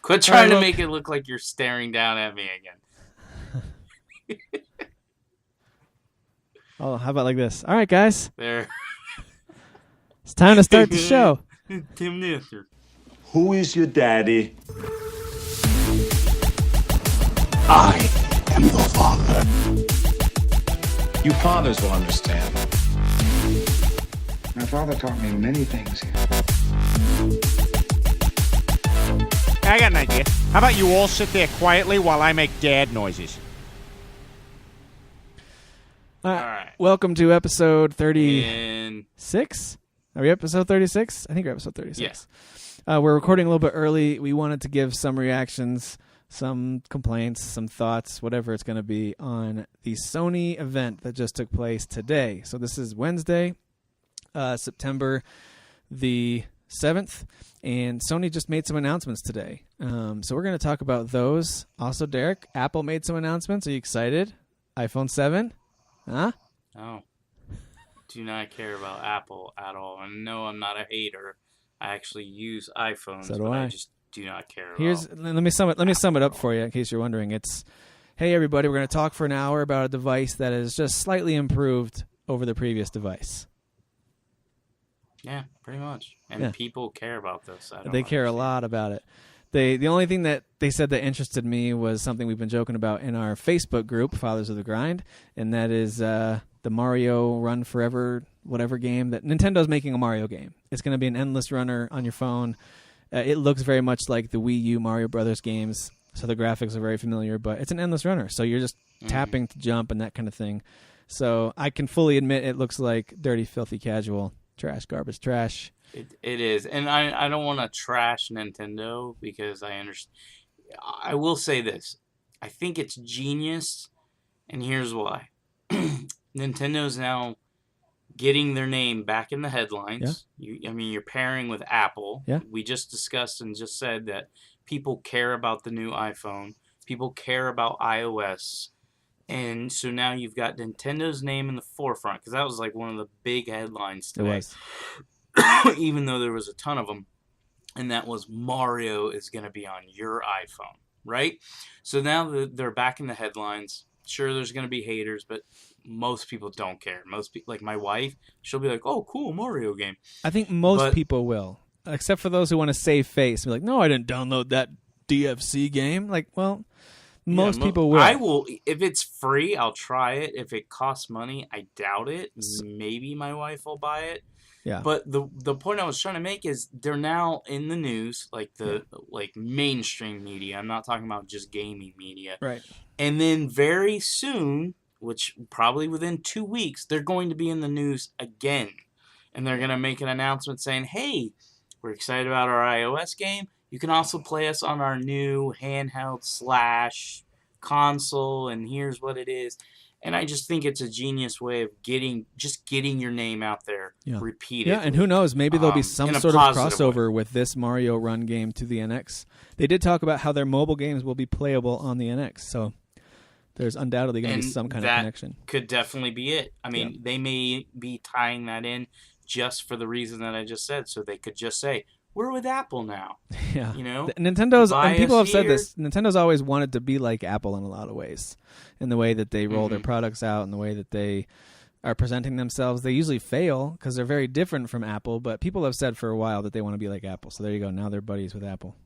Quit trying to make it look like you're staring down at me again. Oh, how about like this? All right, guys. There. It's time to start the show. Tim Nathan. Who is your daddy? I am your father. You fathers will understand. My father taught me many things. I got an idea. How about you all sit there quietly while I make dad noises? All right. Welcome to episode 36. Are we episode 36? I think we're episode 36. Yes. We're recording a little bit early. We wanted to give some reactions, some complaints, some thoughts, whatever it's going to be on the Sony event that just took place today. So this is Wednesday, September the 7th, and Sony just made some announcements today. So we're going to talk about those. Also, Derek, Apple made some announcements. Are you excited? iPhone 7? Huh? Oh. Do not care about Apple at all. And no, I'm not a hater. I actually use iPhones, so do but I just do not care Let me sum it up for you in case you're wondering. It's, hey everybody, we're going to talk for an hour about a device that is just slightly improved over the previous device. Yeah, pretty much. And people care about this. They care a lot about it. The only thing that they said that interested me was something we've been joking about in our Facebook group, Fathers of the Grind, and that is the Mario Run Forever whatever game that Nintendo's making a Mario game. It's going to be an endless runner on your phone. It looks very much like the Wii U Mario Brothers games, so the graphics are very familiar, but it's an endless runner, so you're just tapping to jump and that kind of thing. So I can fully admit it looks like dirty, filthy, casual, trash, garbage, trash. It is, and I don't want to trash Nintendo because I understand. I will say this. I think it's genius, and here's why. Nintendo's now getting their name back in the headlines. Yeah. You're pairing with Apple. Yeah. We just discussed and just said that people care about the new iPhone. People care about iOS. And so now you've got Nintendo's name in the forefront, because that was like one of the big headlines today. It was. Even though there was a ton of them. And that was Mario is going to be on your iPhone, right? So now they're back in the headlines. Sure, there's going to be haters, but most people don't care. Most people, like my wife, she'll be like, "Oh, cool, Mario game." I think most people will, except for those who want to save face and be like, "No, I didn't download that DFC game." Like, well, most people will. I will if it's free. I'll try it. If it costs money, I doubt it. Maybe my wife will buy it. Yeah. But the point I was trying to make is they're now in the news, like like mainstream media. I'm not talking about just gaming media. Right. And then very soon, which probably within 2 weeks, they're going to be in the news again. And they're going to make an announcement saying, "Hey, we're excited about our iOS game. You can also play us on our new handheld / console, and here's what it is." And I just think it's a genius way of getting your name out there repeatedly. Yeah, and who knows? Maybe there'll be some sort of crossover way with this Mario Run game to the NX. They did talk about how their mobile games will be playable on the NX, so there's undoubtedly going to be some kind of connection. Could definitely be it. I mean, they may be tying that in just for the reason that I just said, so they could just say, "We're with Apple now." Yeah. You know? Nintendo's, and people have said this, Nintendo's always wanted to be like Apple in a lot of ways. In the way that they roll their products out, and the way that they are presenting themselves. They usually fail because they're very different from Apple, but people have said for a while that they want to be like Apple. So there you go. Now they're buddies with Apple.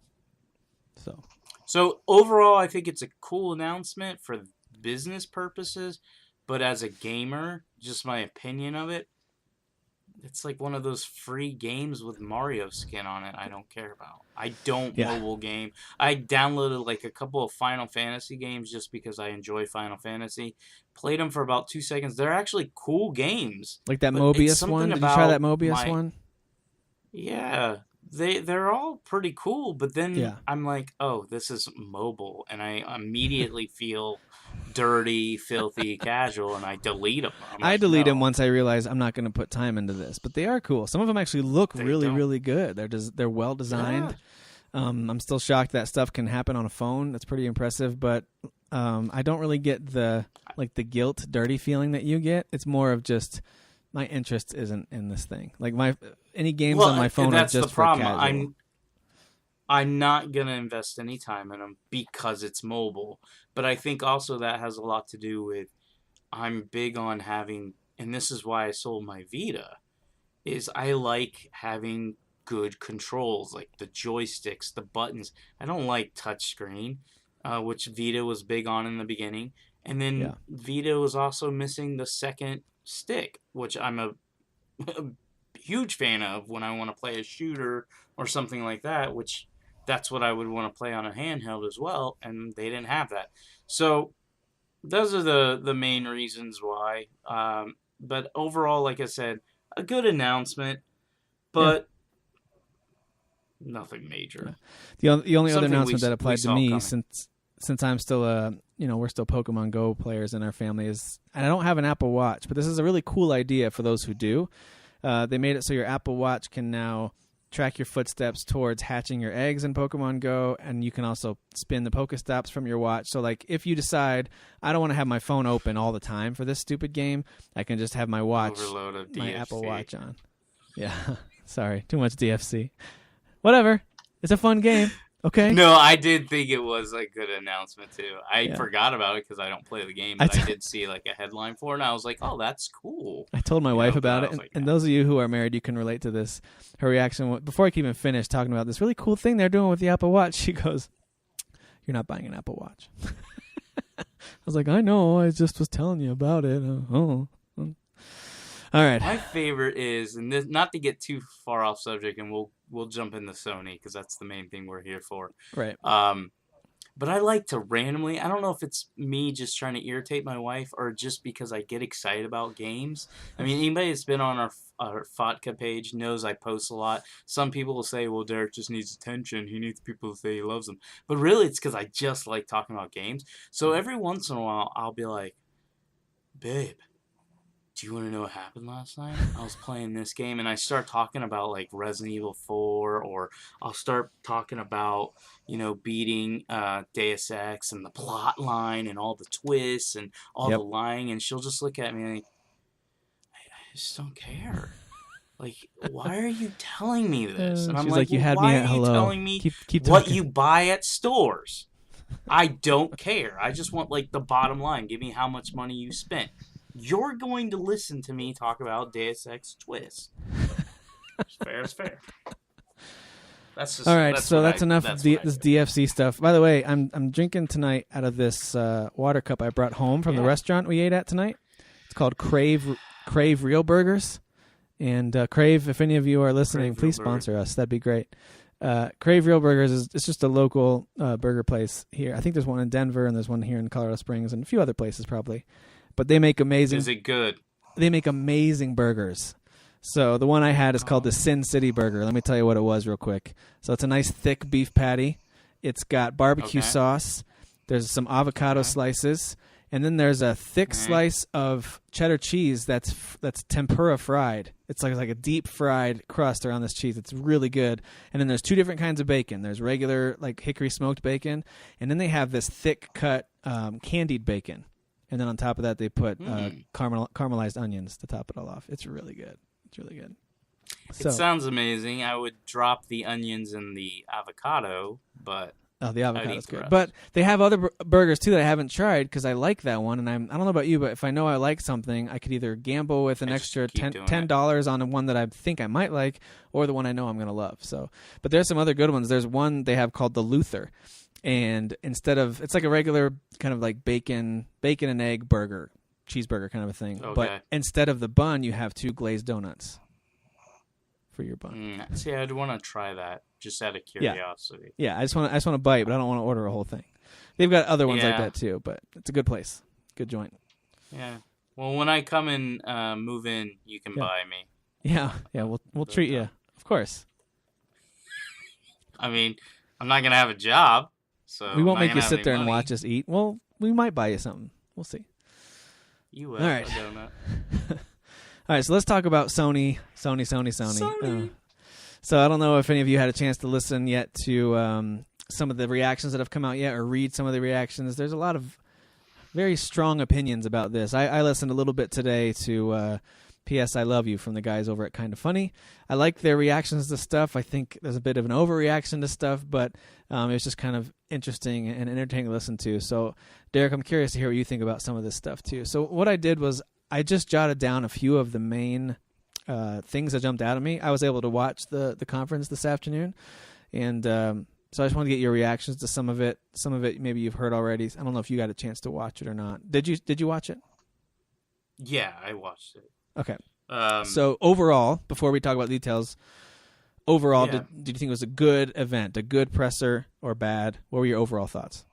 So overall, I think it's a cool announcement for business purposes, but as a gamer, just my opinion of it, it's like one of those free games with Mario skin on it I don't care about. I don't mobile game. I downloaded like a couple of Final Fantasy games just because I enjoy Final Fantasy. Played them for about 2 seconds. They're actually cool games. Like that Mobius one? Did you try that Mobius one? Yeah. They're all pretty cool, but then I'm like, oh, this is mobile, and I immediately feel dirty, filthy, casual, and I delete them. I delete them once I realize I'm not going to put time into this, but they are cool. Some of them actually look really good. They're well designed. Yeah. I'm still shocked that stuff can happen on a phone. That's pretty impressive, but I don't really get the guilt, dirty feeling that you get. It's more of just my interest isn't in this thing. Like any games on my phone are just for casual. I'm not going to invest any time in them because it's mobile. But I think also that has a lot to do with I'm big on having, and this is why I sold my Vita, is I like having good controls, like the joysticks, the buttons. I don't like touchscreen, which Vita was big on in the beginning. And then Vita was also missing the second stick, which I'm a huge fan of when I want to play a shooter or something like that, which that's what I would want to play on a handheld as well, and they didn't have that. So those are the main reasons why. But overall, like I said, a good announcement, but nothing major. The only other Something announcement that we applied to saw me, coming. since I'm still we're still Pokemon Go players in our family, is, and I don't have an Apple Watch, but this is a really cool idea for those who do. They made it so your Apple Watch can now track your footsteps towards hatching your eggs in Pokemon Go, and you can also spin the Pokestops from your watch. So, like, if you decide, I don't want to have my phone open all the time for this stupid game, I can just have my watch, Overload of my DFC. Apple Watch on. Yeah, sorry, too much DFC. Whatever, it's a fun game. Okay. No, I did think it was a good announcement too. I Yeah. forgot about it because I don't play the game, but I did see like a headline for it, and I was like, "Oh, that's cool." I told my wife about I it, was and, like, and those of you who are married, you can relate to this. Her reaction, before I can even finish talking about this really cool thing they're doing with the Apple Watch, she goes, "You're not buying an Apple Watch." I was like, "I know, I just was telling you about it." All right. My favorite is, and this, not to get too far off subject, and we'll jump into Sony because that's the main thing we're here for. Right. But I like to randomly, I don't know if it's me just trying to irritate my wife or just because I get excited about games. I mean, anybody that's been on our Fotka page knows I post a lot. Some people will say, well, Derek just needs attention. He needs people to say he loves them. But really, it's because I just like talking about games. So every once in a while, I'll be like, babe, do you want to know what happened last night? I was playing this game, and I start talking about, like, Resident Evil 4, or I'll start talking about, beating Deus Ex and the plot line and all the twists and all the lying, and she'll just look at me like, I just don't care. Like, why are you telling me this? And I'm She's like, like, you well, had me why at are you hello. telling me Keep what talking. you buy at stores? I don't care. I just want, like, the bottom line. Give me how much money you spent. You're going to listen to me talk about Deus Ex Twist. Fair is fair. That's just, all right, that's so what that's enough of this DFC stuff. By the way, I'm drinking tonight out of this water cup I brought home from the restaurant we ate at tonight. It's called Crave Real Burgers. And Crave, if any of you are listening, please sponsor us. That'd be great. Crave Real Burgers it's just a local burger place here. I think there's one in Denver, and there's one here in Colorado Springs, and a few other places probably. But they make amazing. Is it good? They make amazing burgers. So the one I had is called the Sin City Burger. Let me tell you what it was real quick. So it's a nice thick beef patty. It's got barbecue sauce. There's some avocado slices, and then there's a thick slice of cheddar cheese that's tempura fried. It's like a deep fried crust around this cheese. It's really good. And then there's two different kinds of bacon. There's regular like hickory smoked bacon, and then they have this thick cut candied bacon. And then on top of that, they put caramelized onions to top it all off. It's really good. It's really good. It sounds amazing. I would drop the onions and the avocado, but the avocado's good. But they have other burgers, too, that I haven't tried because I like that one. And I don't know about you, but if I know I like something, I could either gamble with an extra $10 on one that I think I might like or the one I know I'm going to love. So, but there's some other good ones. There's one they have called the Luther. And instead of, it's like a regular kind of like bacon and egg burger, cheeseburger kind of a thing. Okay. But instead of the bun, you have two glazed donuts for your bun. See, I'd want to try that just out of curiosity. Yeah, I just want to bite, but I don't want to order a whole thing. They've got other ones like that too, but it's a good place, good joint. Yeah. Well, when I come and move in, you can buy me. Yeah, we'll treat you, of course. I mean, I'm not gonna have a job. So we won't make you sit there and watch us eat. Well, we might buy you something. We'll see. You will. All right. A donut. All right, so let's talk about Sony. So I don't know if any of you had a chance to listen yet to some of the reactions that have come out yet or read some of the reactions. There's a lot of very strong opinions about this. I listened a little bit today to P.S. I love you from the guys over at Kinda Funny. I like their reactions to stuff. I think there's a bit of an overreaction to stuff, but it's just kind of interesting and entertaining to listen to. So, Derek, I'm curious to hear what you think about some of this stuff too. So what I did was I just jotted down a few of the main things that jumped out at me. I was able to watch the conference this afternoon, and so I just wanted to get your reactions to some of it. Some of it maybe you've heard already. I don't know if you got a chance to watch it or not. Did you watch it? Yeah, I watched it. Okay. So overall, before we talk about details, overall, Yeah. did you think it was a good event, a good presser, or bad? What were your overall thoughts?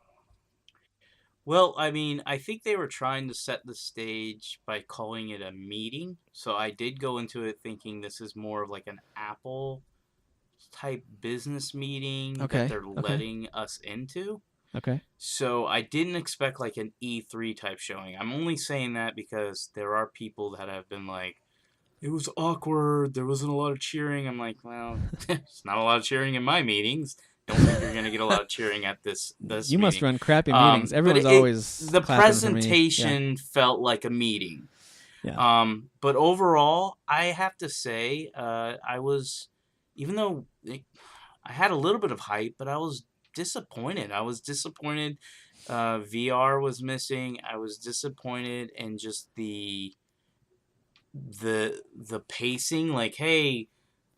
Well, I mean, I think they were trying to set the stage by calling it a meeting. So I did go into it thinking this is more of like an Apple type business meeting Okay, that they're okay. letting us into. Okay. So I didn't expect like an E3 type showing. I'm only saying that because there are people that have been like, it was awkward. There wasn't a lot of cheering. I'm like, well, there's not a lot of cheering in my meetings. Don't think you're gonna get a lot of cheering at this You must meeting. run crappy meetings. But Everyone's always the clapping for me. presentation felt like a meeting. Yeah. But overall, I have to say, I was, even though I had a little bit of hype, but I was disappointed. I was disappointed. VR was missing. I was disappointed in just the pacing. Like, hey,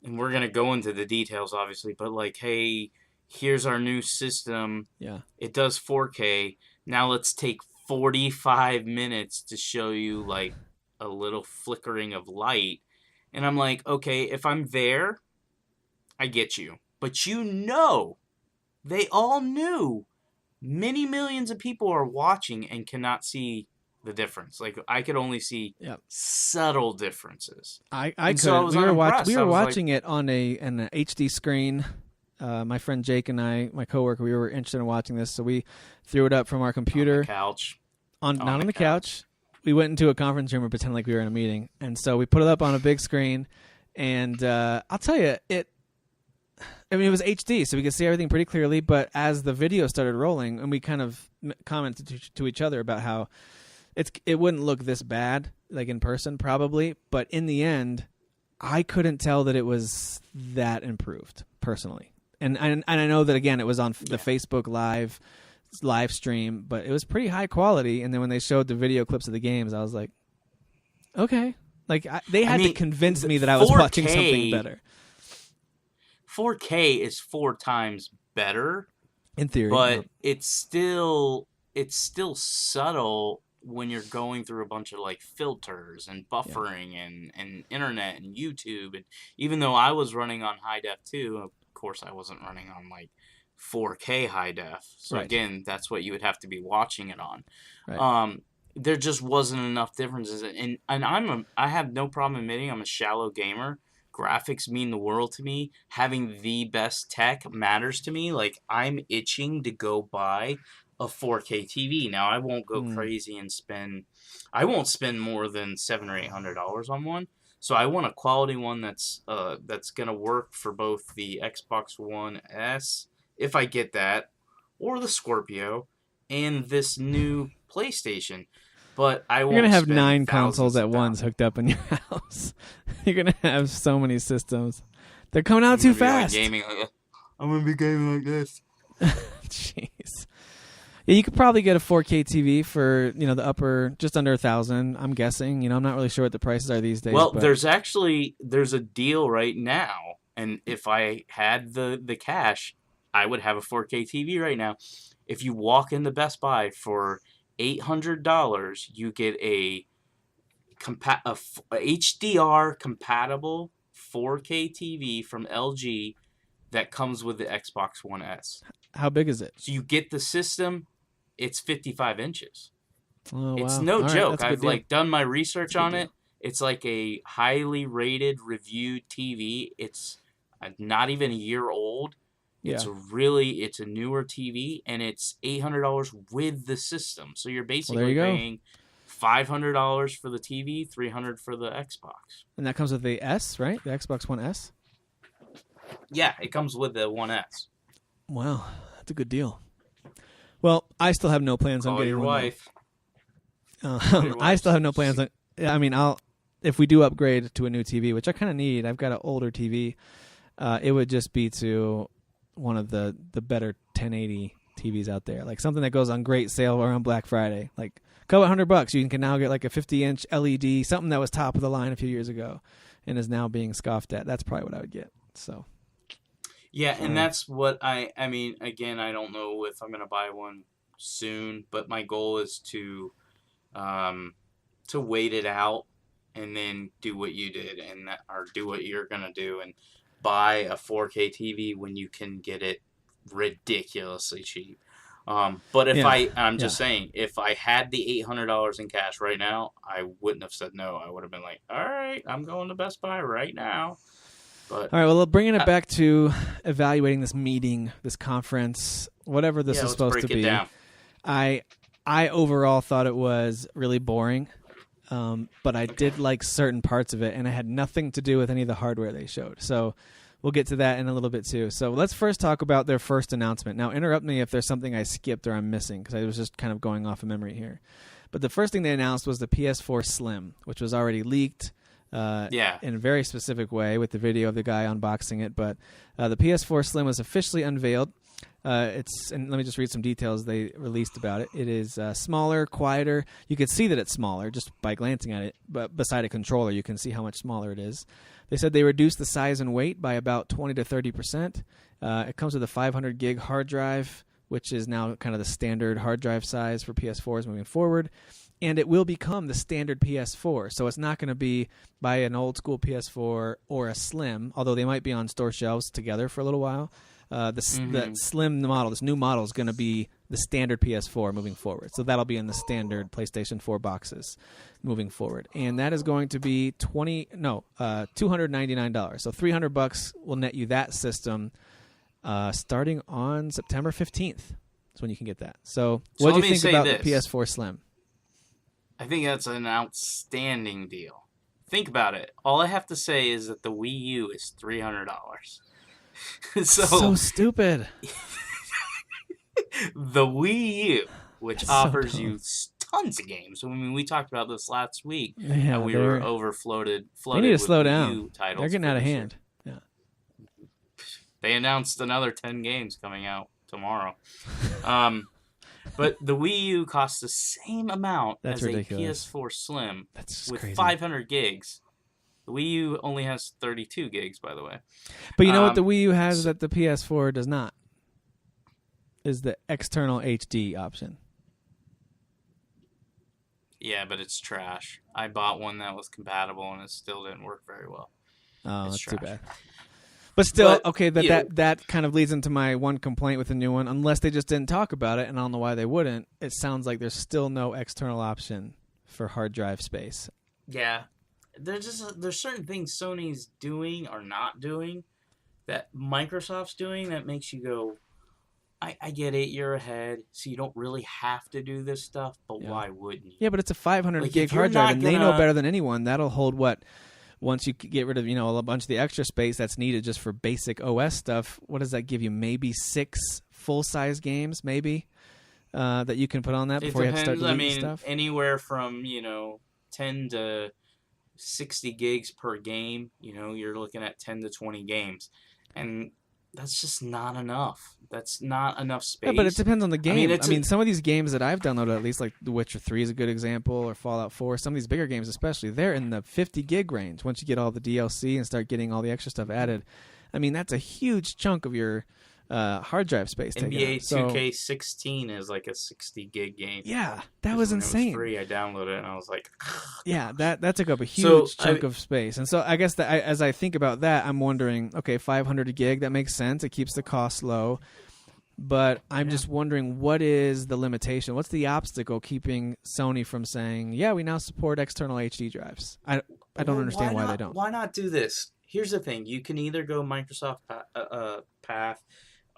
and we're gonna go into the details, obviously, but like, hey, here's our new system. Yeah. It does 4K. Now let's take 45 minutes to show you like a little flickering of light. And I'm like, okay, if I'm there, I get you. But they all knew many millions of people are watching and cannot see the difference. Like, I could only see subtle differences. I And could. so I was we were unimpressed. I was watching it on an HD screen. My friend Jake and I, my coworker, we were interested in watching this, so we threw it up from our computer on the couch. not on the couch. We went into a conference room and pretended like we were in a meeting, and so we put it up on a big screen. And I'll tell you, it was HD, so we could see everything pretty clearly. But as the video started rolling, and we kind of commented to each other about how it wouldn't look this bad, like in person, probably. But in the end, I couldn't tell that it was that improved personally. And I know that, again, it was on the Facebook live stream, but it was pretty high quality. And then when they showed the video clips of the games, I was like, okay. Like, they had to convince me that I was watching something better. 4K is 4 times better, in theory, but it's still subtle when you're going through a bunch of like filters and buffering and internet and YouTube. And even though I was running on high def too, of course I wasn't running on like 4K high def. So again, that's what you would have to be watching it on. Right. There just wasn't enough differences, and I have no problem admitting I'm a shallow gamer. Graphics mean the world to me. Having the best tech matters to me. Like, I'm itching to go buy a 4K TV. Now, I won't go crazy and I won't spend more than $700 or $800 on one. So I want a quality one that's gonna work for both the Xbox One S, if I get that, or the Scorpio, and this new PlayStation. But I won't. You're gonna have spend 9 consoles thousands at of once dollars. hooked up in your house. You're gonna have so many systems. They're coming out too I'm gonna be, like, fast. gaming like, I'm gonna be gaming like this. Jeez. Yeah, you could probably get a 4K TV for the upper, just under $1,000. I'm guessing. I'm not really sure what the prices are these days. Well, but there's a deal right now, and if I had the cash, I would have a 4K TV right now. If you walk into Best Buy for $800, you get a HDR compatible 4K TV from LG that comes with the Xbox One S. How big is it? So you get the system. It's 55 inches. Oh, wow. It's no All right, joke. that's a good I've deal. done my research on deal. it. It's like a highly rated, reviewed TV. It's not even a year old. It's a newer TV, and it's $800 with the system. So you're basically paying $500 for the TV, $300 for the Xbox. And that comes with the S, right? The Xbox One S? Yeah, it comes with the One S. Wow, that's a good deal. Well, I still have no plans on Call getting your one. wife. I still have no plans on. I mean, if we do upgrade to a new TV, which I kind of need, I've got an older TV, it would just be to one of the better 1080 TVs out there, like something that goes on great sale around Black Friday, like a couple $100. You can now get like a 50-inch LED, something that was top of the line a few years ago, and is now being scoffed at. That's probably what I would get. So. Yeah, and that's what I mean, again, I don't know if I'm going to buy one soon, but my goal is to wait it out and then do what you did or do what you're going to do and buy a 4K TV when you can get it ridiculously cheap. But if I'm just saying, if I had the $800 in cash right now, I wouldn't have said no. I would have been like, all right, I'm going to Best Buy right now. But, all right, well, bringing it back to evaluating this meeting, this conference, whatever this is supposed to be. Down. I overall thought it was really boring, but I did like certain parts of it, and it had nothing to do with any of the hardware they showed. So we'll get to that in a little bit too. So let's first talk about their first announcement. Now, interrupt me if there's something I skipped or I'm missing, because I was just kind of going off of memory here. But the first thing they announced was the PS4 Slim, which was already leaked. In a very specific way with the video of the guy unboxing it. But the PS4 Slim was officially unveiled. And let me just read some details they released about it. It is smaller, quieter. You can see that it's smaller just by glancing at it. But beside a controller, you can see how much smaller it is. They said they reduced the size and weight by about 20 to 30%. It comes with a 500 gig hard drive, which is now kind of the standard hard drive size for PS4s moving forward. And it will become the standard PS4. So it's not going to be by an old school PS4 or a Slim, although they might be on store shelves together for a little while. The Slim model, this new model, is going to be the standard PS4 moving forward. So that'll be in the standard PlayStation 4 boxes moving forward. And that is going to be $299. So $300 will net you that system starting on September 15th. That's when you can get that. So what do you think about the PS4 Slim? I think that's an outstanding deal. Think about it. All I have to say is that the Wii U is $300. So stupid. The Wii U, which offers you tons of games. I mean, we talked about this last week. Yeah, we were flooded. They need to slow Wii down. U titles. They're getting out of hand. Yeah. They announced another 10 games coming out tomorrow. But the Wii U costs the same amount as ridiculous. a PS4 Slim with crazy. 500 gigs. The Wii U only has 32 gigs, by the way. But you know what the Wii U has that the PS4 does not? Is the external HD option. Yeah, but it's trash. I bought one that was compatible, and it still didn't work very well. Oh, it's that's trash. too bad. But still, okay, know, that kind of leads into my one complaint with the new one. Unless they just didn't talk about it, and I don't know why they wouldn't, it sounds like there's still no external option for hard drive space. Yeah. There's certain things Sony's doing or not doing that Microsoft's doing that makes you go, I get it, you're ahead, so you don't really have to do this stuff, but why wouldn't you? Yeah, but it's a 500 gig hard drive, and they know better than anyone. That'll hold what? Once you get rid of, a bunch of the extra space that's needed just for basic OS stuff, what does that give you? Maybe 6 full-size games, maybe, that you can put on that before you have to start deleting stuff? Anywhere from, 10 to 60 gigs per game, you're looking at 10 to 20 games. And that's just not enough. That's not enough space. Yeah, but it depends on the game. I mean, some of these games that I've downloaded, at least like The Witcher 3 is a good example, or Fallout 4, some of these bigger games especially, they're in the 50 gig range once you get all the DLC and start getting all the extra stuff added. I mean, that's a huge chunk of your hard drive space. NBA 2K16 is like a 60 gig game. Yeah, that was insane. It was free. I downloaded it and I was like, yeah, that took up a huge chunk of space. And so I guess that as I think about that, I'm wondering, okay, 500 gig, that makes sense. It keeps the cost low. But I'm just wondering, what is the limitation? What's the obstacle keeping Sony from saying, yeah, we now support external HD drives? I don't understand why they don't. Why not do this? Here's the thing. You can either go Microsoft path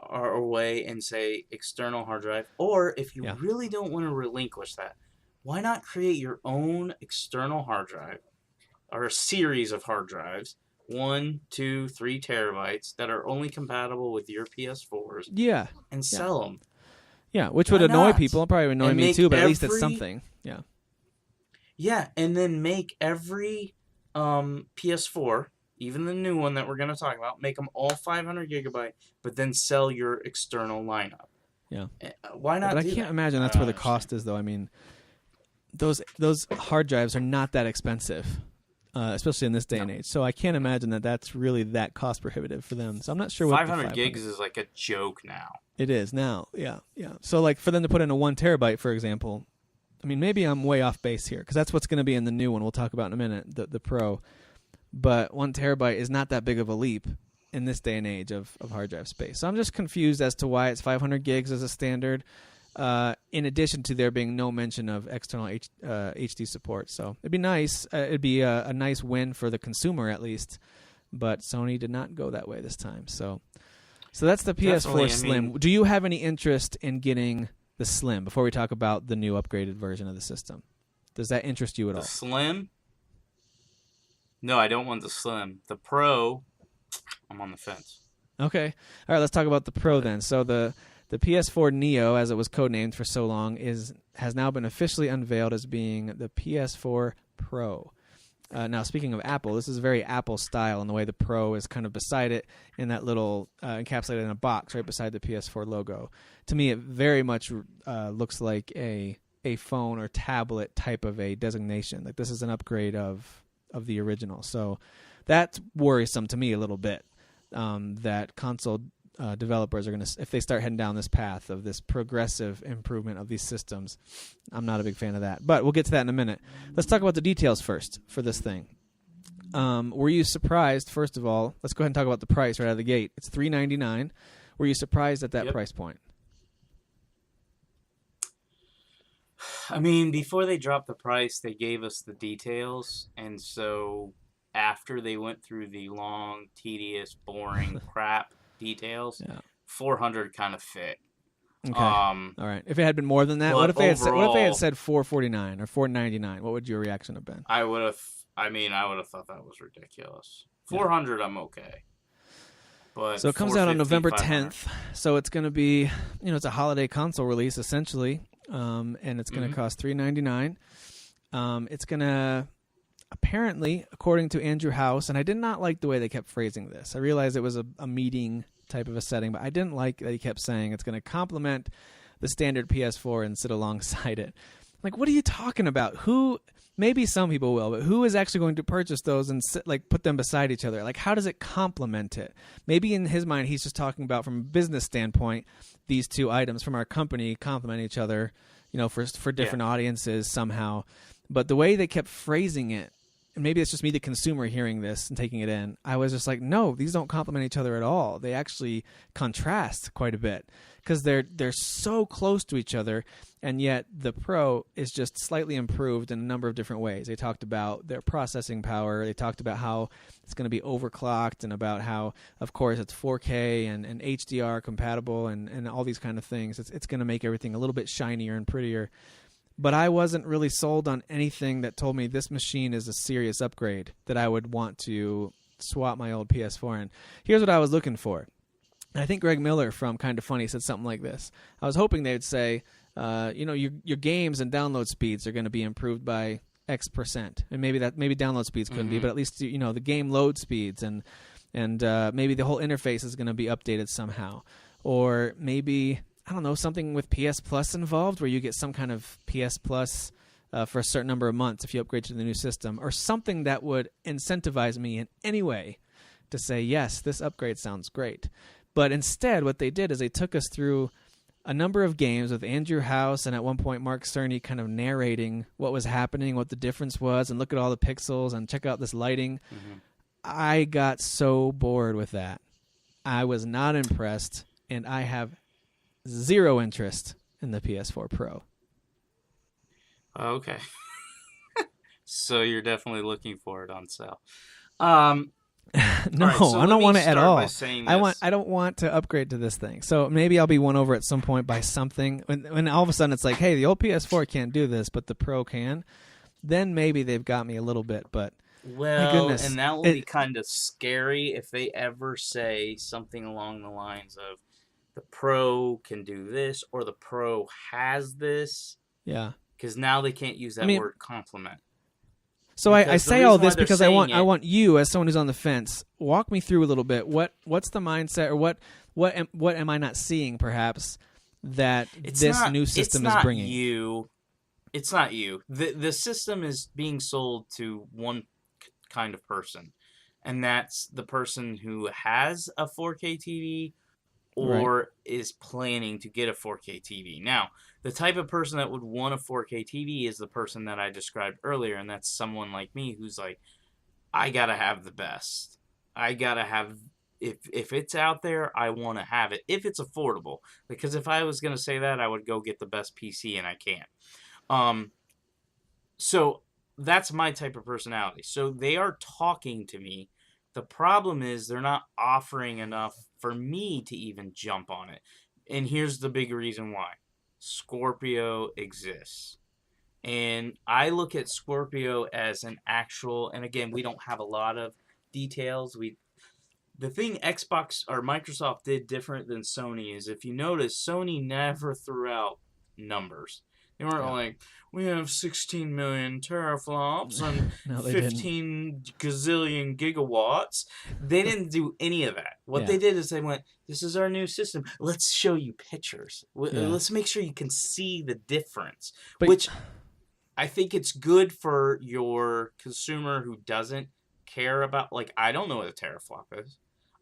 or way and say external hard drive, or if you really don't want to relinquish that, why not create your own external hard drive or a series of hard drives, 1, 2, 3 terabytes that are only compatible with your PS4s, and sell them. Yeah, which would annoy people, probably annoy me too, but at least it's something. Yeah, and then make every PS4, even the new one that we're going to talk about, make them all 500 gigabyte, but then sell your external lineup. Yeah. Why not But I do can't that? imagine I that's don't where the understand. cost is, though. I mean, those hard drives are not that expensive, especially in this day and age. So I can't imagine that that's really that cost prohibitive for them. So I'm not sure what 500 gigs is like a joke now. It is now. Yeah. So like for them to put in a 1 terabyte, for example, I mean, maybe I'm way off base here because that's what's going to be in the new one. We'll talk about in a minute, the Pro. But 1 terabyte is not that big of a leap in this day and age of hard drive space. So I'm just confused as to why it's 500 gigs as a standard, in addition to there being no mention of external HD support. So it'd be nice. It'd be a nice win for the consumer at least. But Sony did not go that way this time. So that's the PS4 Definitely, Slim. Do you have any interest in getting the Slim before we talk about the new upgraded version of the system? Does that interest you at all? The Slim? No, I don't want the Slim. The Pro, I'm on the fence. Okay. All right, let's talk about the Pro then. So the PS4 Neo, as it was codenamed for so long, has now been officially unveiled as being the PS4 Pro. Now, speaking of Apple, this is very Apple style in the way the Pro is kind of beside it in that little encapsulated in a box right beside the PS4 logo. To me, it very much looks like a phone or tablet type of a designation. Like this is an upgrade of the original. So that's worrisome to me a little bit, that console developers are going to, if they start heading down this path of this progressive improvement of these systems. I'm not a big fan of that, but we'll get to that in a minute. Let's talk about the details first for this thing. Were you surprised? First of all, let's go ahead and talk about the price right out of the gate. It's $399. Were you surprised at that Yep. price point? I mean, before they dropped the price, they gave us the details, and so after they went through the long, tedious, boring crap details, Yeah. 400 kind of fit. Okay. All right. If it had been more than that, but what if they had overall- said $449 or $499? What would your reaction have been? I would have thought that was ridiculous. 400, I'm okay. But So it comes out on 450, November 500. 10th. So it's going to be, it's a holiday console release essentially, and it's going to cost $399. It's going to apparently, according to Andrew House, and I did not like the way they kept phrasing this. I realized it was a meeting type of a setting, but I didn't like that he kept saying it's going to complement the standard PS4 and sit alongside it. Like, what are you talking about? Who? Maybe some people will, but who is actually going to purchase those and put them beside each other? Like, how does it complement it? Maybe in his mind, he's just talking about from a business standpoint, these two items from our company complement each other, for different audiences somehow. But the way they kept phrasing it, and maybe it's just me, the consumer, hearing this and taking it in, I was just like, no, these don't complement each other at all. They actually contrast quite a bit because they're so close to each other, and yet the Pro is just slightly improved in a number of different ways. They talked about their processing power. They talked about how it's going to be overclocked and about how, of course, it's 4K and HDR compatible and all these kind of things. It's going to make everything a little bit shinier and prettier. But I wasn't really sold on anything that told me this machine is a serious upgrade that I would want to swap my old PS4 in. Here's what I was looking for. And I think Greg Miller from Kind of Funny said something like this. I was hoping they'd say, your games and download speeds are going to be improved by X percent. And maybe download speeds couldn't be, but at least, the game load speeds and maybe the whole interface is going to be updated somehow. Or maybe, I don't know, something with PS Plus involved where you get some kind of PS Plus for a certain number of months if you upgrade to the new system, or something that would incentivize me in any way to say, yes, this upgrade sounds great. But instead, what they did is they took us through a number of games with Andrew House and at one point Mark Cerny kind of narrating what was happening, what the difference was, and look at all the pixels and check out this lighting. I got so bored with that. I was not impressed, and I have zero interest in the PS4 Pro. Okay. So you're definitely looking for it on sale. No, right, so I don't want it at all. I don't want to upgrade to this thing. So maybe I'll be won over at some point by something. When all of a sudden it's like, hey, the old PS4 can't do this, but the Pro can. Then maybe they've got me a little bit. But my goodness, and that will be kind of scary if they ever say something along the lines of the Pro can do this or the Pro has this. Yeah. Because now they can't use that word complement. So I Because the say all reason why this they're because I saying want you, as someone who's on the fence, walk me through a little bit. What's the mindset, or what am I not seeing, perhaps, that this new system is bringing? It's not you. The system is being sold to one kind of person, and that's the person who has a 4K TV Right. or is planning to get a 4K TV. Now, the type of person that would want a 4K TV is the person that I described earlier, and that's someone like me who's like, I gotta have the best. I gotta have if it's out there, I want to have it if it's affordable. Because if I was gonna say that, I would go get the best PC, and I can't. Um, so that's my type of personality. So they are talking to me. The problem is they're not offering enough for me to even jump on it. And here's the big reason why. Scorpio exists. And I look at Scorpio as an actual, and again, we don't have a lot of details. The thing Xbox or Microsoft did different than Sony is, if you notice, Sony never threw out numbers. They weren't like, we have 16 million teraflops and No, they 15 gazillion gigawatts. They didn't do any of that. What they did is they went, this is our new system. Let's show you pictures. Let's make sure you can see the difference. Which I think it's good for your consumer who doesn't care about, like, I don't know what a teraflop is.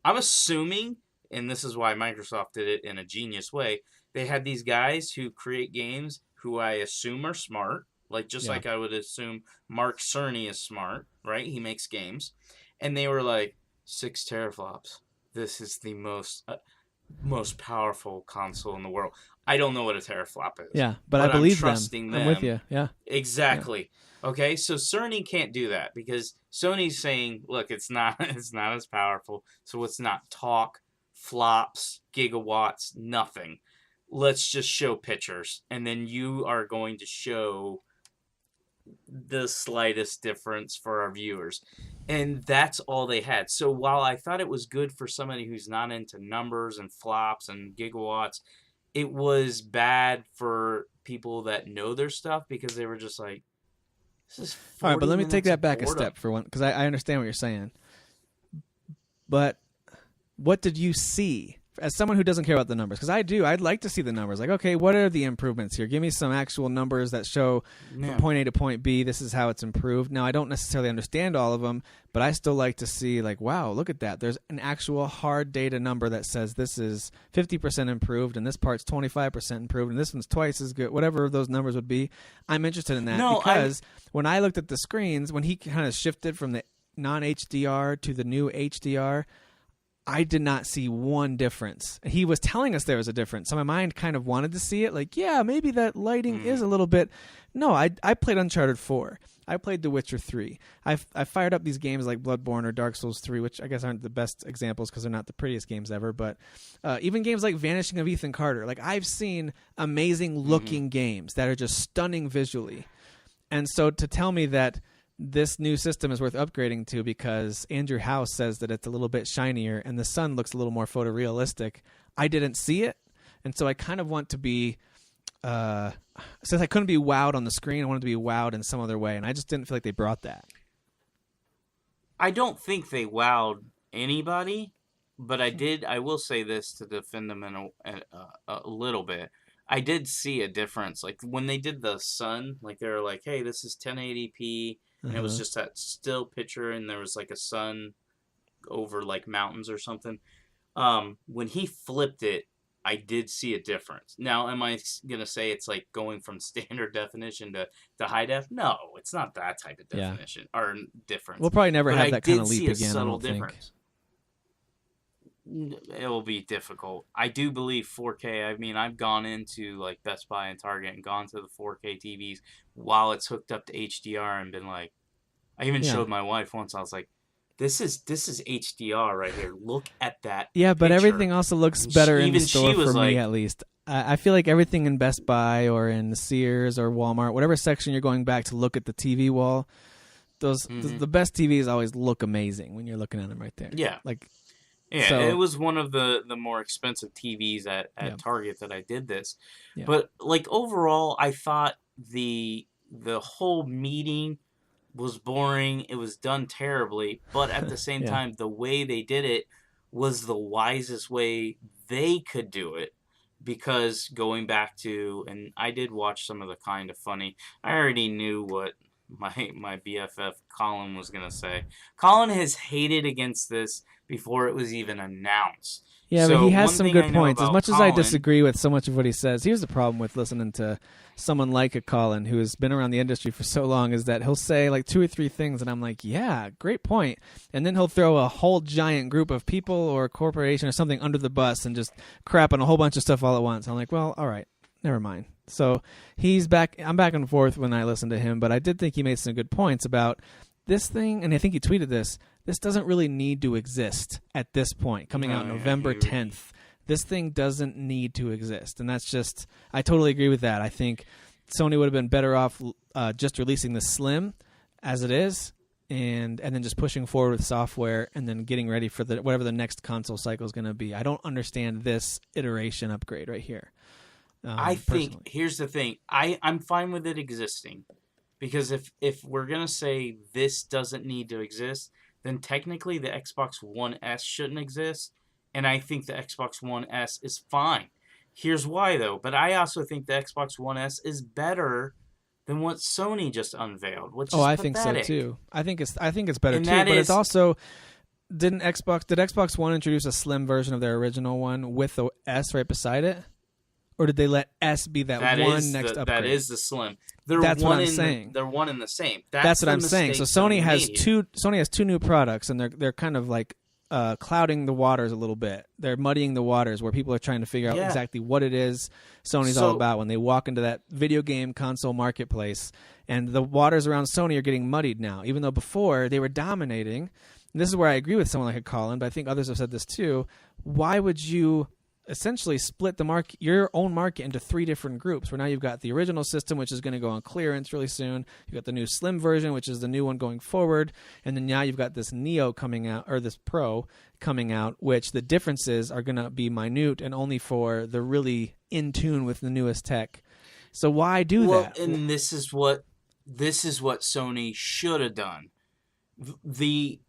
I'm assuming, and this is why Microsoft did it in a genius way, they had these guys who create games who I assume are smart, like like I would assume Mark Cerny is smart, right? He makes games. And they were like, 6 teraflops. This is the most powerful console in the world. I don't know what a teraflop is. Yeah, but I believe I'm them. I'm with you. Yeah. Exactly. Yeah. Okay, so Cerny can't do that because Sony's saying, look, it's not as powerful. So it's not talk, flops, gigawatts, nothing. Let's just show pictures, and then you are going to show the slightest difference for our viewers. And that's all they had. So while I thought it was good for somebody who's not into numbers and flops and gigawatts, it was bad for people that know their stuff because they were just like, this is 40 all right, but let me take that back boredom. a step for one, because I understand what you're saying. But what did you see? As someone who doesn't care about the numbers, because I do, I'd like to see the numbers. Like, okay, what are the improvements here? Give me some actual numbers that show from point A to point B, this is how it's improved. Now, I don't necessarily understand all of them, but I still like to see, like, wow, look at that. There's an actual hard data number that says this is 50% improved, and this part's 25% improved, and this one's twice as good, whatever those numbers would be. I'm interested in that because when I looked at the screens, when he kind of shifted from the non-HDR to the new HDR, I did not see one difference. He was telling us there was a difference, so my mind kind of wanted to see it. Like, yeah, maybe that lighting is a little bit. No, I played Uncharted 4. I played The Witcher 3. I fired up these games like Bloodborne or Dark Souls 3, which I guess aren't the best examples because they're not the prettiest games ever. But even games like Vanishing of Ethan Carter, like I've seen amazing looking games that are just stunning visually. And so to tell me that this new system is worth upgrading to because Andrew House says that it's a little bit shinier and the sun looks a little more photorealistic, I didn't see it. And so I kind of want to be, since I couldn't be wowed on the screen, I wanted to be wowed in some other way. And I just didn't feel like they brought that. I don't think they wowed anybody, but I will say this to defend them in a little bit. I did see a difference. Like when they did the sun, like they were like, hey, this is 1080p. And it was just that still picture, and there was like a sun over like mountains or something. When he flipped it, I did see a difference. Now, am I going to say it's like going from standard definition to high def? No, it's not that type of definition or difference. We'll probably never have that kind of leap again, I don't think. It will be difficult. I do believe 4K. I mean, I've gone into like Best Buy and Target and gone to the 4K TVs while it's hooked up to HDR and been like, I even showed my wife once. I was like, this is HDR right here. Look at that. Yeah, but picture. Everything also looks better in the store for like, me, at least. I feel like everything in Best Buy or in Sears or Walmart, whatever section you're going back to look at the TV wall, the best TVs always look amazing when you're looking at them right there. Yeah, so, it was one of the more expensive TVs at Target that I did this. Yeah. But like overall, I thought the whole meeting was boring. It was done terribly, but at the same Yeah. time, the way they did it was the wisest way they could do it. Because going back to, and I did watch some of the Kind of Funny. I already knew what my BFF Colin was gonna say. Colin has hated against this before it was even announced. Yeah, So but he has one some thing good I know points. As about much as I Colin- disagree with so much of what he says, here's the problem with listening to someone like a Colin who has been around the industry for so long is that he'll say like 2 or 3 things, and I'm like, yeah, great point. And then he'll throw a whole giant group of people or a corporation or something under the bus and just crap on a whole bunch of stuff all at once. I'm like, well, all right, never mind. So he's back. I'm back and forth when I listen to him, but I did think he made some good points about this thing, and I think he tweeted this. This doesn't really need to exist at this point, coming out November 10th. This thing doesn't need to exist, and that's just, I totally agree with that. I think Sony would have been better off just releasing the Slim as it is, and then just pushing forward with software, and then getting ready for whatever the next console cycle is going to be. I don't understand this iteration upgrade right here. I think personally. here's the thing. I'm fine with it existing, because if we're gonna say this doesn't need to exist, then technically the Xbox One S shouldn't exist. And I think the Xbox One S is fine. Here's why, though. But I also think the Xbox One S is better than what Sony just unveiled, which is I pathetic. think so too. I think it's better And too. that But it's is- also did Xbox One introduce a slim version of their original one with the S right beside it, or did they let S be that one is next the, upgrade? That is the Slim. They're That's one what I'm in saying. They're one in the same. That's what the I'm saying. So mistake Sony Sony has made. Sony has 2 new products, and they're kind of like clouding the waters a little bit. They're muddying the waters where people are trying to figure out Yeah. exactly what it is Sony's all about when they walk into that video game console marketplace. And the waters around Sony are getting muddied now, even though before they were dominating. And this is where I agree with someone like a Colin, but I think others have said this too. Why would you essentially split your own market into 3 different groups, where now you've got the original system, which is going to go on clearance really soon. You've got the new Slim version, which is the new one going forward. And then now you've got this Neo coming out, or this Pro coming out, which the differences are going to be minute and only for the really in tune with the newest tech. So why do that? And this is what Sony should have done. The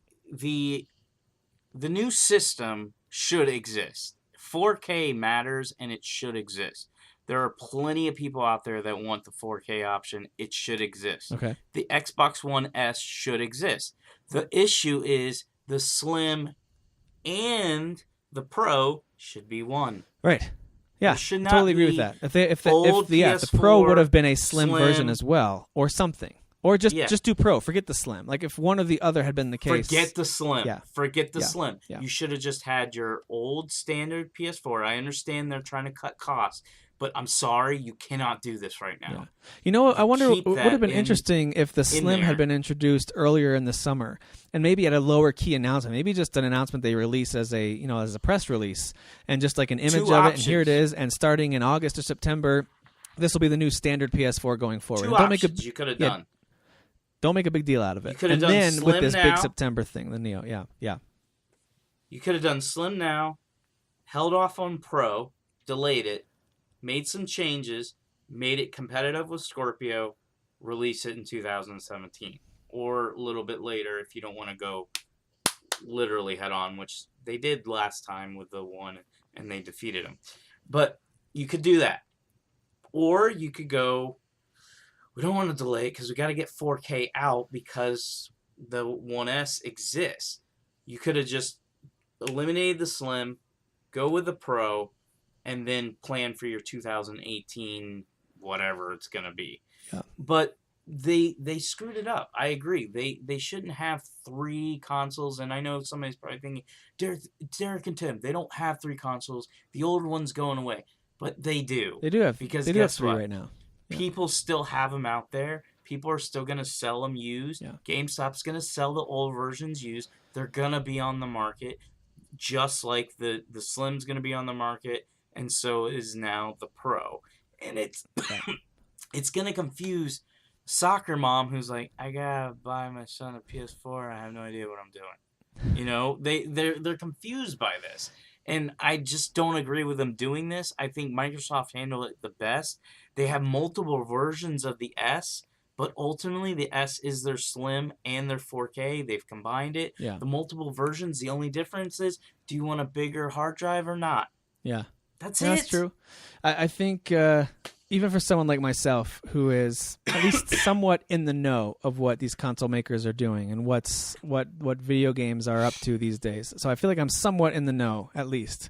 new system should exist. 4K matters, and it should exist. There are plenty of people out there that want the 4K option. It should exist. Okay. The Xbox One S should exist. The issue is the Slim and the Pro should be one. Right. Yeah, It should not totally agree with be that. If old the Pro PS4 would have been a slim version Slim. as well, or something. Or just Yeah. do Pro. Forget the Slim. Like if one or the other had been the case. Forget the Slim. Yeah. Forget the Yeah. Slim. Yeah. You should have just had your old standard PS4. I understand they're trying to cut costs, but I'm sorry, you cannot do this right now. Yeah. You know, I wonder, Keep it would that have been in- interesting if the Slim there. had been introduced earlier in the summer, and maybe at a lower key announcement, maybe just an announcement they release as a press release, and just like an image of it, and here it is, and starting in August or September, this will be the new standard PS4 going forward. Two And options you could have done. Don't make a big deal out of it. You could have And done then with Slim this big now. September thing, the Neo, yeah. You could have done Slim now, held off on Pro, delayed it, made some changes, made it competitive with Scorpio, release it in 2017. Or a little bit later if you don't want to go literally head on, which they did last time with the one, and they defeated them. But you could do that. Or you could go, we don't want to delay it because we got to get 4K out because the 1S exists. You could have just eliminated the Slim, go with the Pro, and then plan for your 2018 whatever it's going to be. Yeah. But they screwed it up. I agree. They shouldn't have 3 consoles, and I know somebody's probably thinking, Derek and Tim, they don't have 3 consoles. The old one's going away. But they do. They do have Because they do have guess 3 what? right now. Yeah. People still have them out there. People are still going to sell them used. Yeah. GameStop's going to sell the old versions used. They're going to be on the market, just like the Slim's going to be on the market, and so is now the Pro. And it's it's going to confuse soccer mom who's like, I got to buy my son a PS4. I have no idea what I'm doing. You know, they're confused by this. And I just don't agree with them doing this. I think Microsoft handled it the best. They have multiple versions of the S, But ultimately, the S is their Slim and their 4K. They've combined it. Yeah. The multiple versions, the only difference is, do you want a bigger hard drive or not? Yeah. That's Yeah, it. that's true. I think even for someone like myself who is at least somewhat in the know of what these console makers are doing and what video games are up to these days. So I feel like I'm somewhat in the know, at least.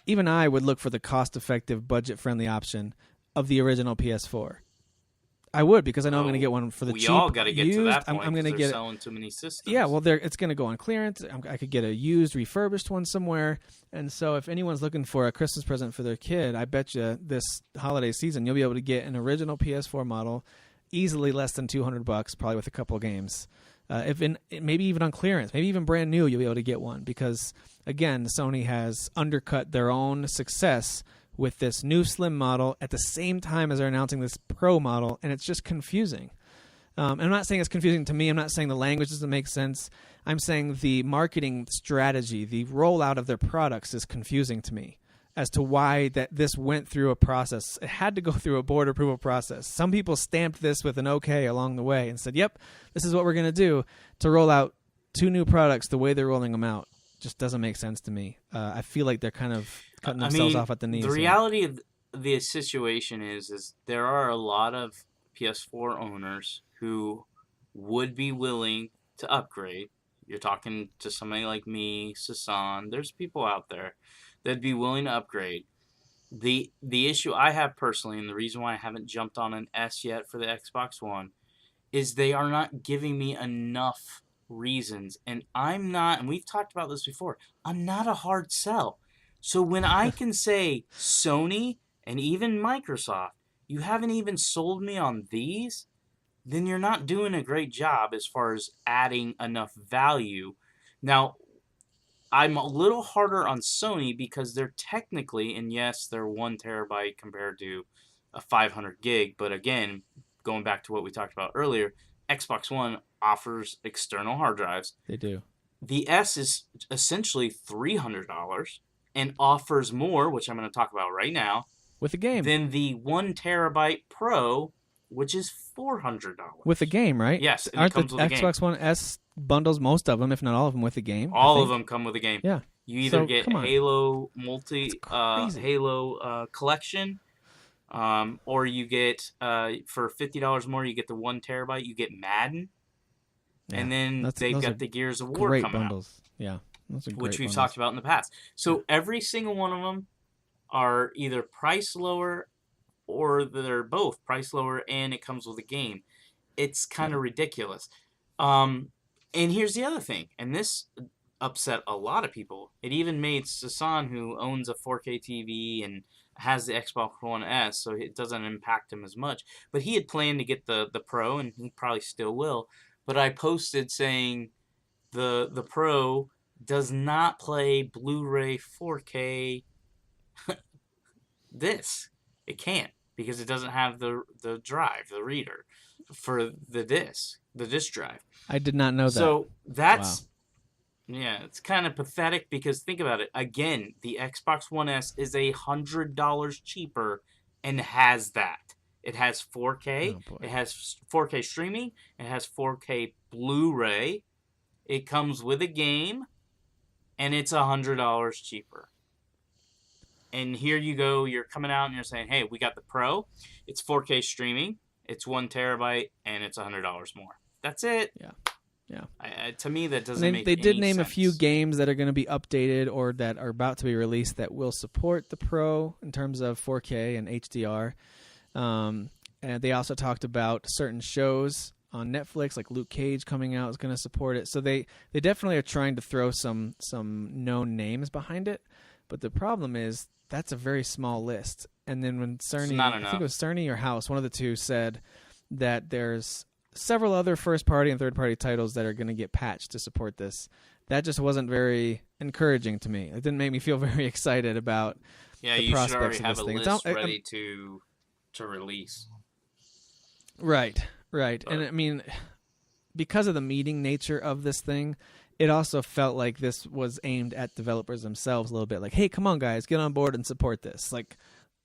Even I would look for the cost-effective, budget-friendly option of the original PS4. I would, because I know I'm going to get one for the cheap. We all got to get used. to that point. I'm going to get selling too many systems. Yeah, well, it's going to go on clearance. I could get a used, refurbished one somewhere. And so, if anyone's looking for a Christmas present for their kid, I bet you this holiday season you'll be able to get an original PS4 model, easily less than $200, probably with a couple of games. Maybe even on clearance, maybe even brand new, you'll be able to get one because, again, Sony has undercut their own success with this new Slim model at the same time as they're announcing this Pro model, and it's just confusing. I'm not saying it's confusing to me. I'm not saying the language doesn't make sense. I'm saying the marketing strategy, the rollout of their products is confusing to me as to why that this went through a process. It had to go through a board approval process. Some people stamped this with an okay along the way and said, yep, this is what we're going to do to roll out 2 new products the way they're rolling them out. Just doesn't make sense to me. I feel like they're kind of cutting themselves off at the knees. The reality of the situation is there are a lot of PS4 owners who would be willing to upgrade. You're talking to somebody like me, Sasan. There's people out there that'd be willing to upgrade. The issue I have personally, and the reason why I haven't jumped on an S yet for the Xbox One, is they are not giving me enough reasons. And I'm not, and we've talked about this before, I'm not a hard sell. So when I can say Sony and even Microsoft, you haven't even sold me on these, then you're not doing a great job as far as adding enough value. Now, I'm a little harder on Sony because they're technically, and yes, they're 1 terabyte compared to a 500 gig, but again, going back to what we talked about earlier, Xbox One offers external hard drives. They do. The S is essentially $300 and offers more, which I'm going to talk about right now, with the game, than the 1 terabyte Pro, which is $400. With the game, right? Yes, and Aren't it comes the with the game. Xbox One S bundles, most of them, if not all of them, with the game? All of them come with a game. Yeah. You either So, get come on. Halo crazy. Halo collection, or you get for $50 more, you get the 1 terabyte. You get Madden, Yeah, and then those they've are got the Gears of War Great coming out, bundles. Yeah. Those are great which we've bundles. talked about in the past. So every single one of them are either price lower, or they're both price lower, and it comes with a game. It's kind of ridiculous. And here's the other thing, and this upset a lot of people. It even made Sasan, who owns a 4K TV and has the Xbox One S, so it doesn't impact him as much. But he had planned to get the Pro, and he probably still will. But I posted saying the Pro does not play Blu-ray 4K disc. It can't, because it doesn't have the drive, the reader for the disc drive. I did not know that. So that's, yeah, it's kind of pathetic because think about it. Again, the Xbox One S is $100 cheaper and has that. It has 4K. Oh, boy. It has 4K streaming. It has 4K Blu-ray. It comes with a game, and it's $100 cheaper. And here you go. You're coming out and you're saying, "Hey, we got the Pro. It's 4K streaming. It's 1 terabyte, and it's $100 more." That's it. Yeah. To me, that doesn't They, make they did any name sense. a few games that are going to be updated or that are about to be released that will support the Pro in terms of 4K and HDR. And they also talked about certain shows on Netflix, like Luke Cage coming out is going to support it. So they definitely are trying to throw some known names behind it. But the problem is that's a very small list. And then when Cerny, I think it was Cerny or House, one of the two said that there's several other first-party and third-party titles that are going to get patched to support this. That just wasn't very encouraging to me. It didn't make me feel very excited about the you should prospects already of have this a thing. list ready to release. Right. And I mean, because of the meeting nature of this thing, it also felt like this was aimed at developers themselves a little bit. Like, hey, come on, guys, get on board and support this. Like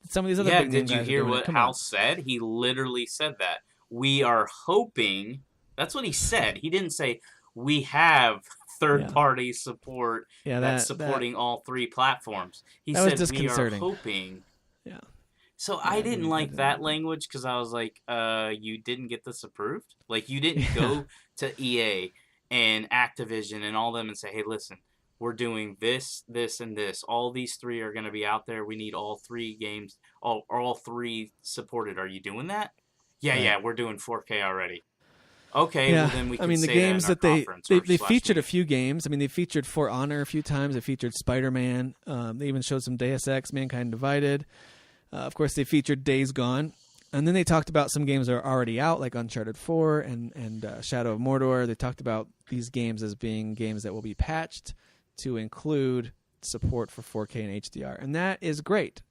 some of these other big name did you guys are hear doing it. what Come Hal on. said? He literally said that. we are hoping. That's what he said. He didn't say we have third-party support that's supporting all three platforms. He that was said we are disconcerting. hoping. Yeah. So I didn't like that language because I was like, you didn't get this approved? Like, you didn't go to EA and Activision and all them and say, hey, listen, we're doing this, this, and this. All these three are going to be out there. We need all three games, all three supported. Are you doing that? Yeah, Right. yeah, we're doing 4K already. Okay, Yeah, well then we can I mean the say games that, that in our they conference or featured a slash few games. I mean they featured For Honor a few times. They featured Spider-Man. They even showed some Deus Ex, Mankind Divided. Of course, they featured Days Gone, and then they talked about some games that are already out, like Uncharted 4 and Shadow of Mordor. They talked about these games as being games that will be patched to include support for 4K and HDR, and that is great.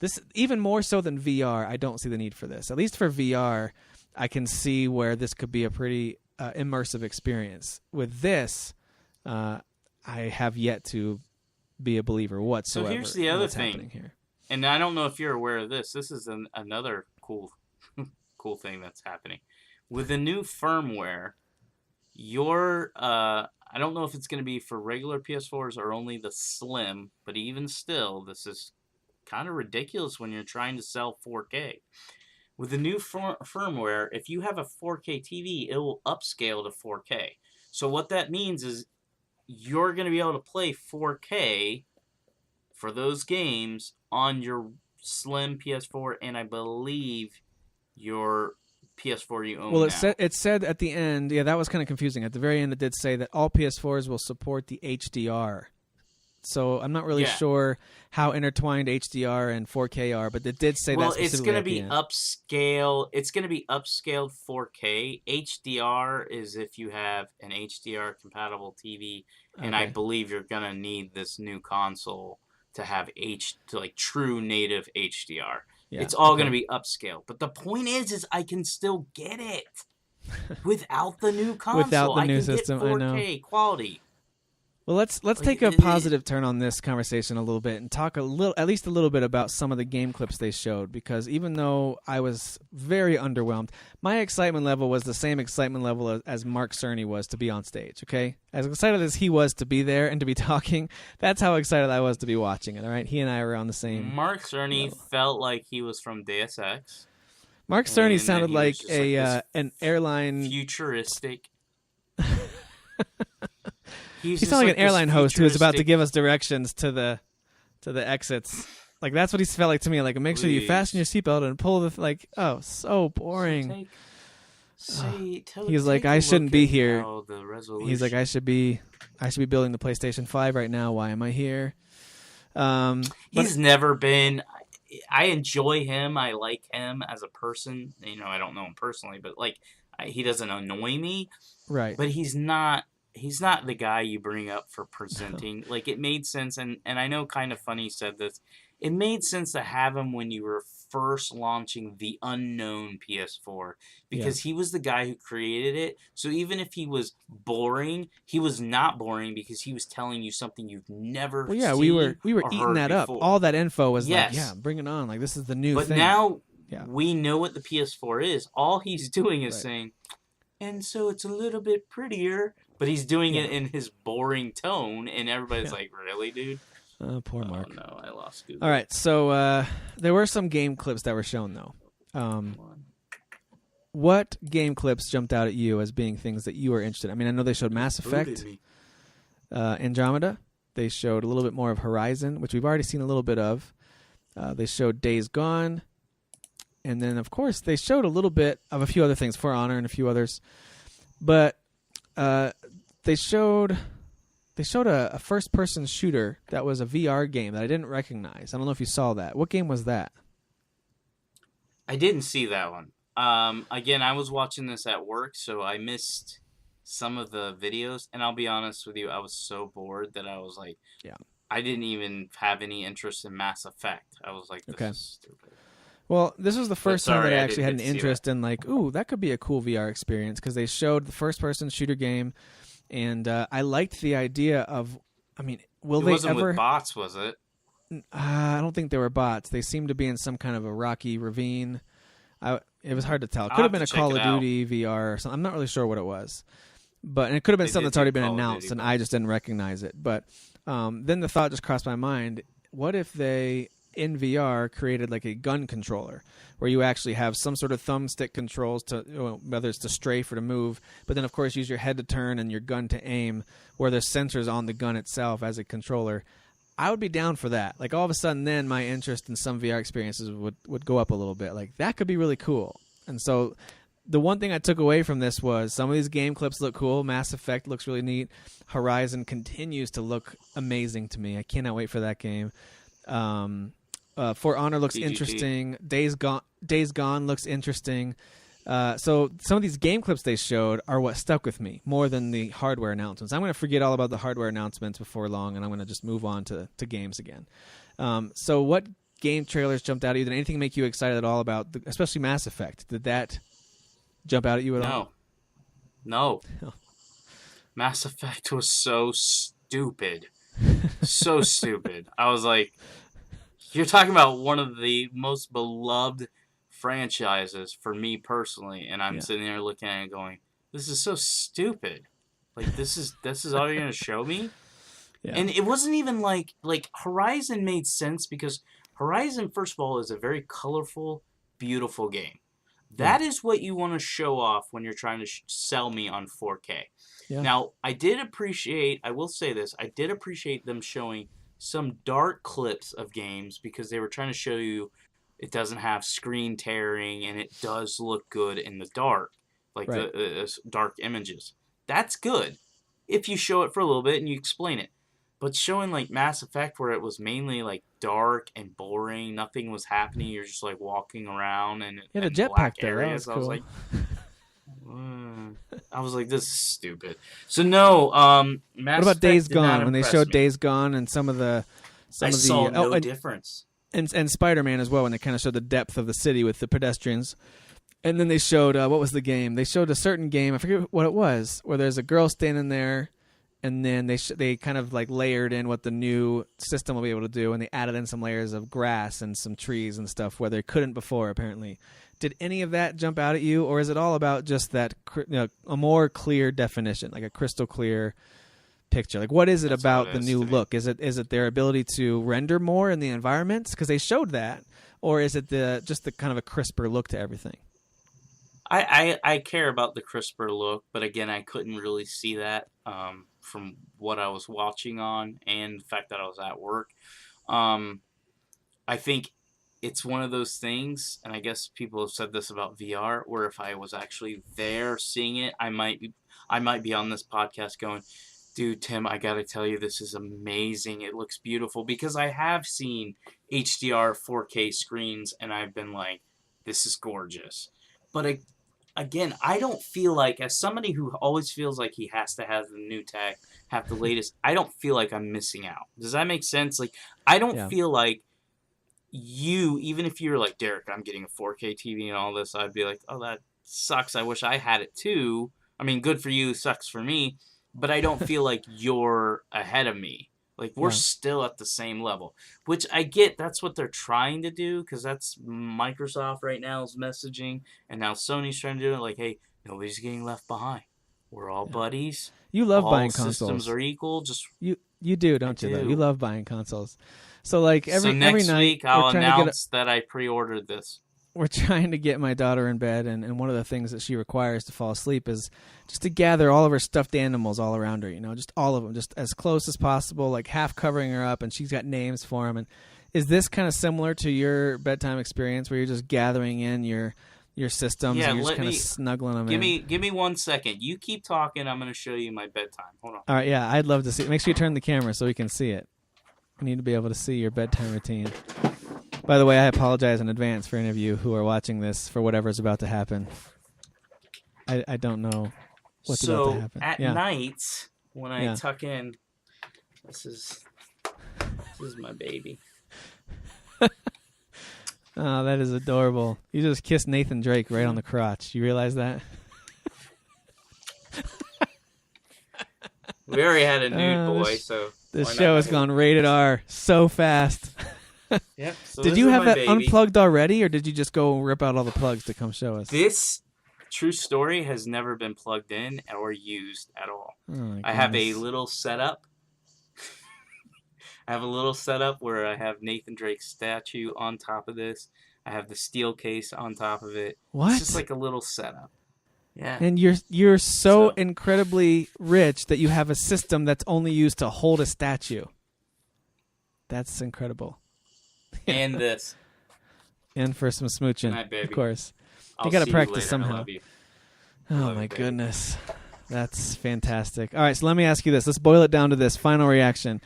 This even more so than VR. I don't see the need for this. At least for VR, I can see where this could be a pretty immersive experience. With this, I have yet to be a believer whatsoever. So here's the other what's thing, happening here. And I don't know if you're aware of this. This is another cool thing that's happening with the new firmware. I don't know if it's going to be for regular PS4s or only the Slim, but even still, this is kind of ridiculous when you're trying to sell 4K. With the new firmware, if you have a 4K TV, it will upscale to 4K. So what that means is you're going to be able to play 4K for those games on your Slim PS4 and I believe your PS4 you own Well, now. it said at the end, yeah, that was kind of confusing. At the very end, it did say that all PS4s will support the HDR. So I'm not really sure how intertwined HDR and 4K are, but it did say that specifically. Well, it's going to be upscale. It's going to be upscaled 4K. HDR is if you have an HDR compatible TV, and I believe you're going to need this new console to have true native HDR. Yeah, it's all going to be upscale. But the point is I can still get it without the new console. Without the new system, get 4K I know. Quality. Well, let's take a positive turn on this conversation a little bit and talk at least a little bit about some of the game clips they showed, because even though I was very underwhelmed, my excitement level was the same excitement level as Mark Cerny was to be on stage, okay? As excited as he was to be there and to be talking, that's how excited I was to be watching it, all right? He and I were on the same Mark Cerny felt like he was from Deus Ex. Mark Cerny sounded like an airline... Futuristic... He sounded like an airline host who was about to give us directions to the exits. Like that's what he felt like to me. Like make sure you fasten your seatbelt and pull the so boring. He's like I shouldn't be here. He's like I should be building the PlayStation 5 right now. Why am I here? He's never been. I enjoy him. I like him as a person. I don't know him personally, but he doesn't annoy me. Right. But he's not the guy you bring up for presenting. It made sense, and I know Kind of Funny said this. It made sense to have him when you were first launching the unknown PS4 because he was the guy who created it. So even if he was boring, he was not boring because he was telling you something you've never seen. We were eating that before. Up. All that info was bring it on. Like this is the new thing. But now we know what the PS4 is. All he's doing is saying, and so it's a little bit prettier. But he's doing it in his boring tone, and everybody's like, really, dude? Poor Mark. Oh, no, I lost Google. All right, so there were some game clips that were shown, though. What game clips jumped out at you as being things that you were interested in? I mean, I know they showed Mass Effect, Andromeda. They showed a little bit more of Horizon, which we've already seen a little bit of. They showed Days Gone. And then, of course, they showed a little bit of a few other things, For Honor and a few others. But... they showed a first-person shooter that was a VR game that I didn't recognize. I don't know if you saw that. What game was that? I didn't see that one. Again, I was watching this at work, so I missed some of the videos. And I'll be honest with you, I was so bored that I was like, I didn't even have any interest in Mass Effect. I was like, this is stupid. Well, this was the first time that I actually had an interest in that could be a cool VR experience because they showed the first-person shooter game, and I liked the idea of, will they ever... It wasn't with bots, was it? I don't think they were bots. They seemed to be in some kind of a rocky ravine. It was hard to tell. It I'll could have have been a to check Call it of out. Duty VR or something. I'm not really sure what it was. And it could have been They something did that's already do been Call of announced, Duty, and but- I just didn't recognize it. But then the thought just crossed my mind, what if they, in VR, created like a gun controller where you actually have some sort of thumbstick controls to, whether it's to strafe or to move, but then, of course, use your head to turn and your gun to aim, where there's sensors on the gun itself as a controller. I would be down for that. Like, all of a sudden, then my interest in some VR experiences would go up a little bit. Like, that could be really cool. And so the one thing I took away from this was some of these game clips look cool. Mass Effect looks really neat. Horizon continues to look amazing to me. I cannot wait for that game. For Honor looks DGT. interesting. Days Gone looks interesting. So some of these game clips they showed are what stuck with me more than the hardware announcements. I'm going to forget all about the hardware announcements before long, and I'm going to just move on to games again. So what game trailers jumped out at you? Did anything make you excited at all about, especially Mass Effect? Did that jump out at you at all? No. Oh. Mass Effect was so stupid. So stupid. I was like, you're talking about one of the most beloved franchises for me personally, and I'm sitting there looking at it going, this is so stupid. Like, this is all you're going to show me? Yeah. And it wasn't even like Horizon made sense because Horizon, first of all, is a very colorful, beautiful game. That is what you want to show off when you're trying to sell me on 4K. Yeah. Now, I will say this, I did appreciate them showing some dark clips of games because they were trying to show you it doesn't have screen tearing and it does look good in the dark, like Right. the dark images. That's good if you show it for a little bit and you explain it. But showing like Mass Effect where it was mainly like dark and boring, nothing was happening, you're just like walking around and You had a and black jetpack there. That areas. was I was cool. like, I was like, this is stupid. So no, Mass What about Effect Days did not Gone? When they impress showed me. Days Gone and some of the I saw no difference. and Spider-Man as well, when they kind of showed the depth of the city with the pedestrians. And then they showed, what was the game? They showed a certain game, I forget what it was, where there's a girl standing there, and then they kind of like layered in what the new system will be able to do, and they added in some layers of grass and some trees and stuff where they couldn't before, apparently. Did any of that jump out at you, or is it all about just that a more clear definition, like a crystal clear picture? Like, what is it That's about what the it is new to me. look? Is it their ability to render more in the environments because they showed that, or is it just the kind of a crisper look to everything? I care about the crisper look, but again, I couldn't really see that from what I was watching on and the fact that I was at work. I think it's one of those things, and I guess people have said this about VR, where if I was actually there seeing it, I might be on this podcast going, dude, Tim, I gotta tell you, this is amazing. It looks beautiful, because I have seen HDR 4K screens, and I've been like, this is gorgeous. But again, I don't feel like, as somebody who always feels like he has to have the new tech, have the latest, I don't feel like I'm missing out. Does that make sense? Like, I don't feel like even if you're like, Derek, I'm getting a 4K TV and all this, I'd be like, oh, that sucks. I wish I had it too. I mean, good for you, sucks for me. But I don't feel like you're ahead of me. Like, we're still at the same level, which I get. That's what they're trying to do, because that's Microsoft right now's messaging, and now Sony's trying to do it. Like, hey, nobody's getting left behind. We're all buddies. You love all buying systems consoles. are equal. Just You do, don't you? Though do. You love buying consoles. So like every next night week I'll we're trying to get announce that I pre-ordered this. we're trying to get my daughter in bed, and one of the things that she requires to fall asleep is just to gather all of her stuffed animals all around her, just all of them, just as close as possible, like half covering her up, and she's got names for them. And is this kind of similar to your bedtime experience, where you're just gathering in your systems and you're just kind of snuggling them in? Give me 1 second. You keep talking. I'm going to show you my bedtime. Hold on. All right, yeah, I'd love to see it. Make sure you turn the camera so we can see it. We need to be able to see your bedtime routine. By the way, I apologize in advance for any of you who are watching this for whatever's about to happen. I don't know what's about to happen. At night, when I tuck in, this is my baby. Oh, that is adorable. You just kissed Nathan Drake right on the crotch. You realize that? We already had a nude boy, so This why not show has have gone rated R so fast. Yep. So Did this you is have my that baby. unplugged already, or did you just go rip out all the plugs to come show us? This true story has never been plugged in or used at all. Oh my I have a goodness. little setup. I have a little setup where I have Nathan Drake's statue on top of this. I have the steel case on top of it. What? It's just like a little setup. Yeah. And you're so So- incredibly rich that you have a system that's only used to hold a statue. That's incredible. And this. And for some smooching, Good night, baby. of course. I'll gotta see practice later. somehow. I love you. Oh Love my you, baby. goodness. That's fantastic. All right, so let me ask you this. Let's boil it down to this final reaction.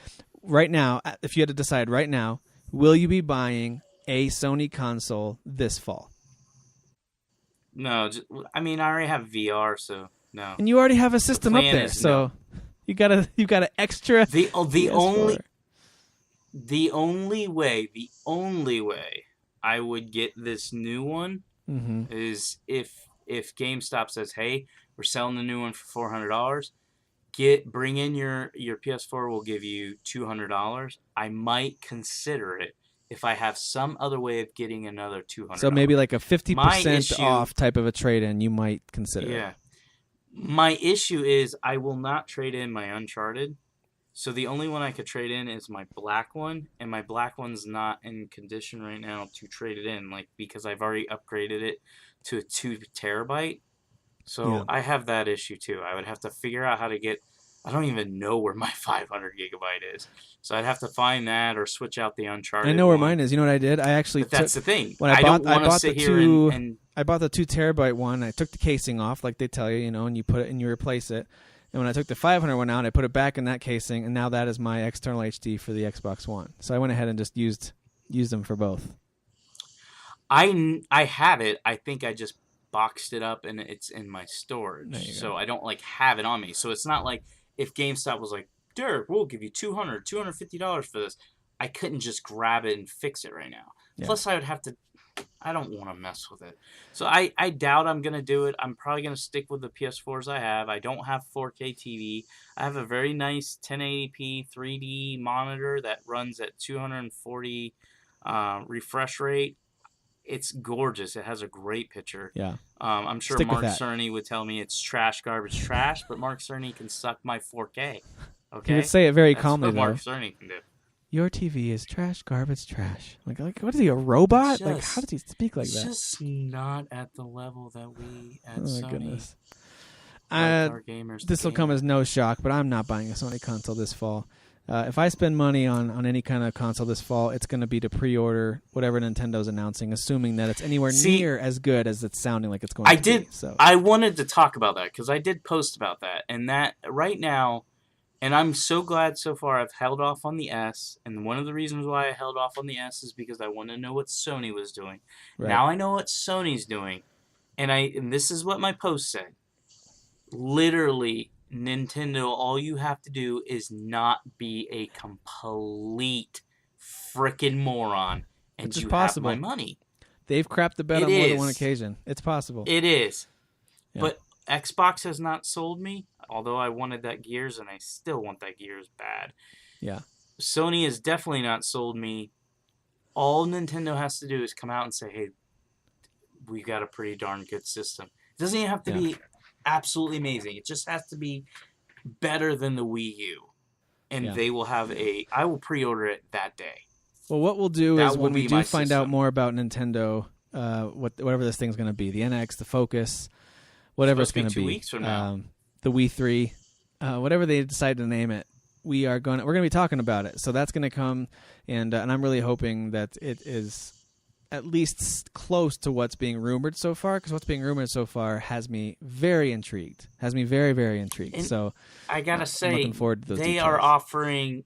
Right now, if you had to decide right now, will you be buying a Sony console this fall? No, I mean, I already have VR, so no. And you already have a system up plan there, is so you got an extra The PS4. only way I would get this new one Mhm. is if GameStop says, "Hey, we're selling the new one for $400. Bring in your PS4. We'll give you $200." I might consider it if I have some other way of getting another $200. So maybe like a 50% issue- off type of a trade-in you might consider. Yeah. My issue is I will not trade in my Uncharted. So the only one I could trade in is my black one, and my black one's not in condition right now to trade it in, like because I've already upgraded it to a 2 terabyte. So Yeah. I have that issue too. I would have to figure out how to get. I don't even know where my 500 gigabyte is, so I'd have to find that or switch out the Uncharted. I know where one. mine is. You know what I did? I actually But that's the thing. when I bought don't want to the sit here and I bought the 2 terabyte one. I took the casing off, like they tell you, and you put it and you replace it. And when I took the 500 one out, I put it back in that casing, and now that is my external HD for the Xbox One. So I went ahead and just used them for both. I have it. I think I just boxed it up and it's in my There storage. you So go. I don't like have it on me. So it's not like if GameStop was like, Derek, we'll give you $250 for this. I couldn't just grab it and fix it right now. Yeah. Plus I would have to, I don't want to mess with it. So I doubt I'm going to do it. I'm probably going to stick with the PS4s I have. I don't have 4K TV. I have a very nice 1080p 3D monitor that runs at 240 refresh rate. It's gorgeous. It has a great picture. Yeah. I'm sure Stick with Mark that. Cerny would tell me it's trash, garbage, trash, but Mark Cerny can suck my 4K. Okay? He would say it very That's calmly, what Mark though. Cerny can do. Your TV is trash, garbage, trash. Like what is he, a robot? Like, Just- how does he speak like It's that? just not at the level that we at Oh my Sony goodness. like our gamers. This will to come game. as no shock, but I'm not buying a Sony console this fall. If I spend money on any kind of console this fall, it's going to be to pre-order whatever Nintendo's announcing, assuming that it's anywhere See, near as good as it's sounding like it's going I to did. be. So I wanted to talk about that because I did post about that, and that right now, and I'm so glad so far I've held off on the S. And one of the reasons why I held off on the S is because I wanted to know what Sony was doing. right. Now I know what Sony's doing, and this is what my post said. Literally, Nintendo, all you have to do is not be a complete frickin' moron, and Which is you possible. have my money. They've crapped the bed It on more than one is. occasion. It's possible. It is. Yeah. But Xbox has not sold me, although I wanted that Gears, and I still want that Gears bad. Yeah. Sony has definitely not sold me. All Nintendo has to do is come out and say, hey, we got a pretty darn good system. It doesn't even have to be absolutely amazing. It just has to be better than the Wii U. And Yeah. they will have I will pre-order it that day. Well, what we'll do That is will when we be do my find out system. more about Nintendo, whatever this thing's going to be, the NX, the Focus, whatever it's Supposed going to to be be, 2 weeks from now. the Wii 3, whatever they decide to name it, we're going to be talking about it. So that's going to come, and I'm really hoping that it is at least close to what's being rumored so far, because what's being rumored so far has me very intrigued, has me very, very intrigued. And so I gotta I'm say, looking forward to those they details. are offering.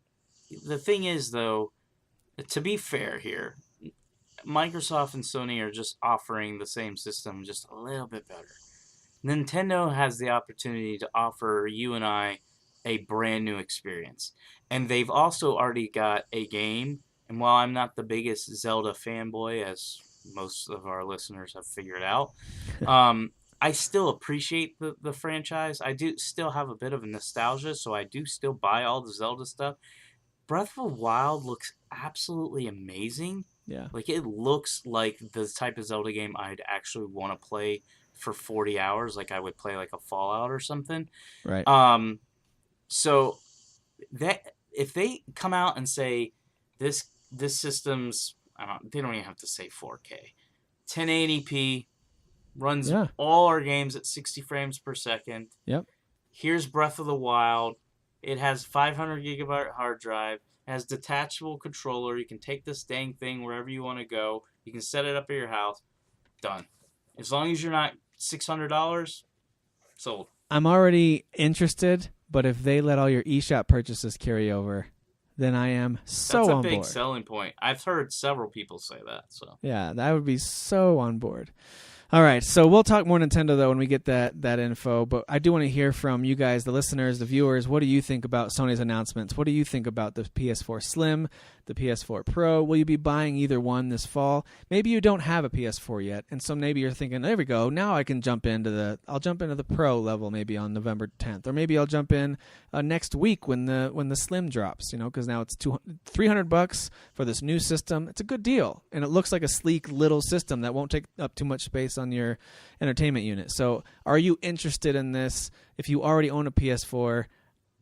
The thing is, though, to be fair here, Microsoft and Sony are just offering the same system, just a little bit better. Nintendo has the opportunity to offer you and I a brand new experience, and they've also already got a game. And while I'm not the biggest Zelda fanboy, as most of our listeners have figured out, I still appreciate the franchise. I do still have a bit of a nostalgia, so I do still buy all the Zelda stuff. Breath of the Wild looks absolutely amazing. Yeah. Like, it looks like the type of Zelda game I'd actually want to play for 40 hours. Like, I would play like a Fallout or something. Right. So that if they come out and say this system's, they don't even have to say 4K, 1080p, runs all our games at 60 frames per second. Yep. Here's Breath of the Wild. It has 500 gigabyte hard drive. It has detachable controller. You can take this dang thing wherever you want to go. You can set it up at your house. Done. As long as you're not $600, sold. I'm already interested, but if they let all your eShop purchases carry over, then I am so on board. That's a big selling point. I've heard several people say that. So yeah, that would be so on board. All right, so we'll talk more Nintendo, though, when we get that info. But I do want to hear from you guys, the listeners, the viewers. What do you think about Sony's announcements? What do you think about the PS4 Slim, the PS4 Pro? Will you be buying either one this fall? Maybe you don't have a PS4 yet, and so maybe you're thinking, there we go, now I can jump into the Pro level maybe on November 10th. Or maybe I'll jump in next week when the Slim drops, because now it's $300 for this new system. It's a good deal, and it looks like a sleek little system that won't take up too much space on your entertainment unit. So are you interested in this? If you already own a PS4,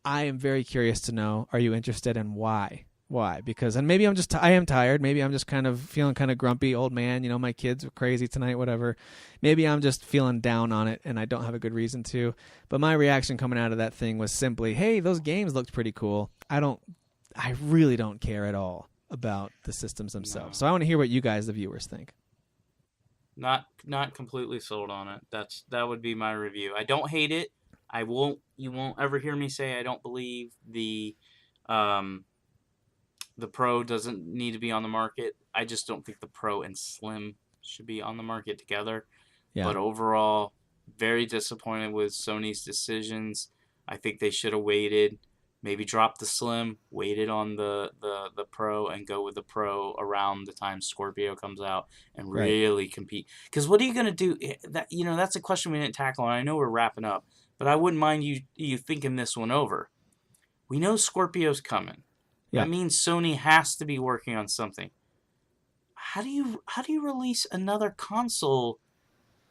I am very curious to know, are you interested, and why? Why? Because, and maybe I am tired. Maybe I'm just kind of feeling kind of grumpy, old man. My kids were crazy tonight, whatever. Maybe I'm just feeling down on it and I don't have a good reason to. But my reaction coming out of that thing was simply, hey, those games looked pretty cool. I really don't care at all about the systems themselves. No. So I want to hear what you guys, the viewers, think. Not completely sold on it. That would be my review. I don't hate it. You won't ever hear me say I don't believe the Pro doesn't need to be on the market. I just don't think the Pro and Slim should be on the market together. Yeah. But overall, very disappointed with Sony's decisions. I think they should have waited. Maybe drop the Slim, waited on the Pro, and go with the Pro around the time Scorpio comes out and really compete. Because what are you going to do? That's a question we didn't tackle, and I know we're wrapping up, but I wouldn't mind you thinking this one over. We know Scorpio's coming. Yeah. That means Sony has to be working on something. How do you release another console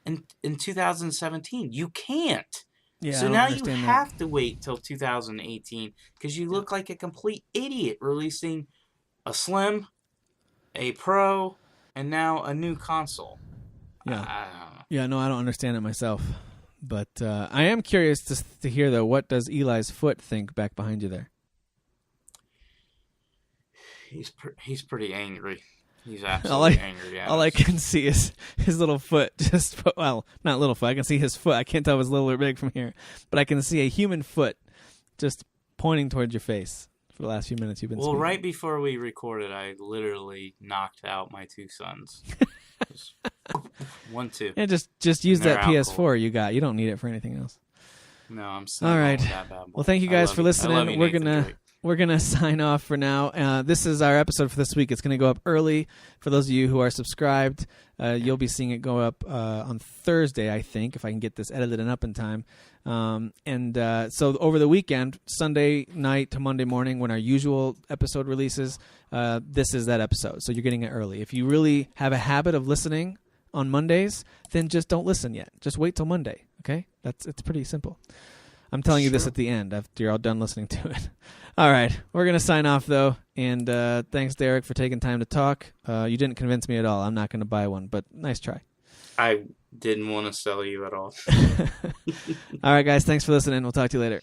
in 2017? You can't. Yeah, so now you have to wait till 2018 because you look like a complete idiot releasing a Slim, a Pro, and now a new console. Yeah, I don't know. Yeah, no, I don't understand it myself. But I am curious to hear, though, what does Eli's foot think back behind you there? He's pretty angry. He's absolutely angry. All I can see is his little foot. Not little foot. I can see his foot. I can't tell if it's little or big from here. But I can see a human foot just pointing towards your face for the last few minutes you've been speaking. Right before we recorded, I literally knocked out my two sons. 1-2. Yeah, just use that PS4 you got. You don't need it for anything else. No, I'm all right. That bad boy. Well, thank you guys for listening. We're going to sign off for now. This is our episode for this week. It's going to go up early. For those of you who are subscribed, you'll be seeing it go up on Thursday, I think, if I can get this edited and up in time. So over the weekend, Sunday night to Monday morning, when our usual episode releases, this is that episode. So you're getting it early. If you really have a habit of listening on Mondays, then just don't listen yet. Just wait till Monday, okay? It's pretty simple. I'm telling you this at the end after you're all done listening to it. All right. We're going to sign off, though. And thanks, Derek, for taking time to talk. You didn't convince me at all. I'm not going to buy one, but nice try. I didn't want to sell you at all. All right, guys. Thanks for listening. We'll talk to you later.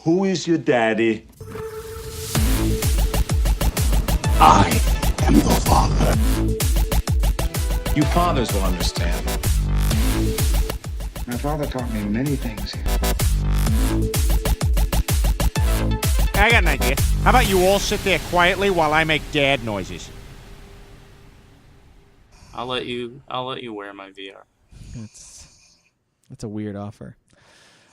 Who is your daddy? I am the father. You fathers will understand. My father taught me many things. I got an idea. How about you all sit there quietly while I make dad noises? I'll let you wear my VR. That's a weird offer.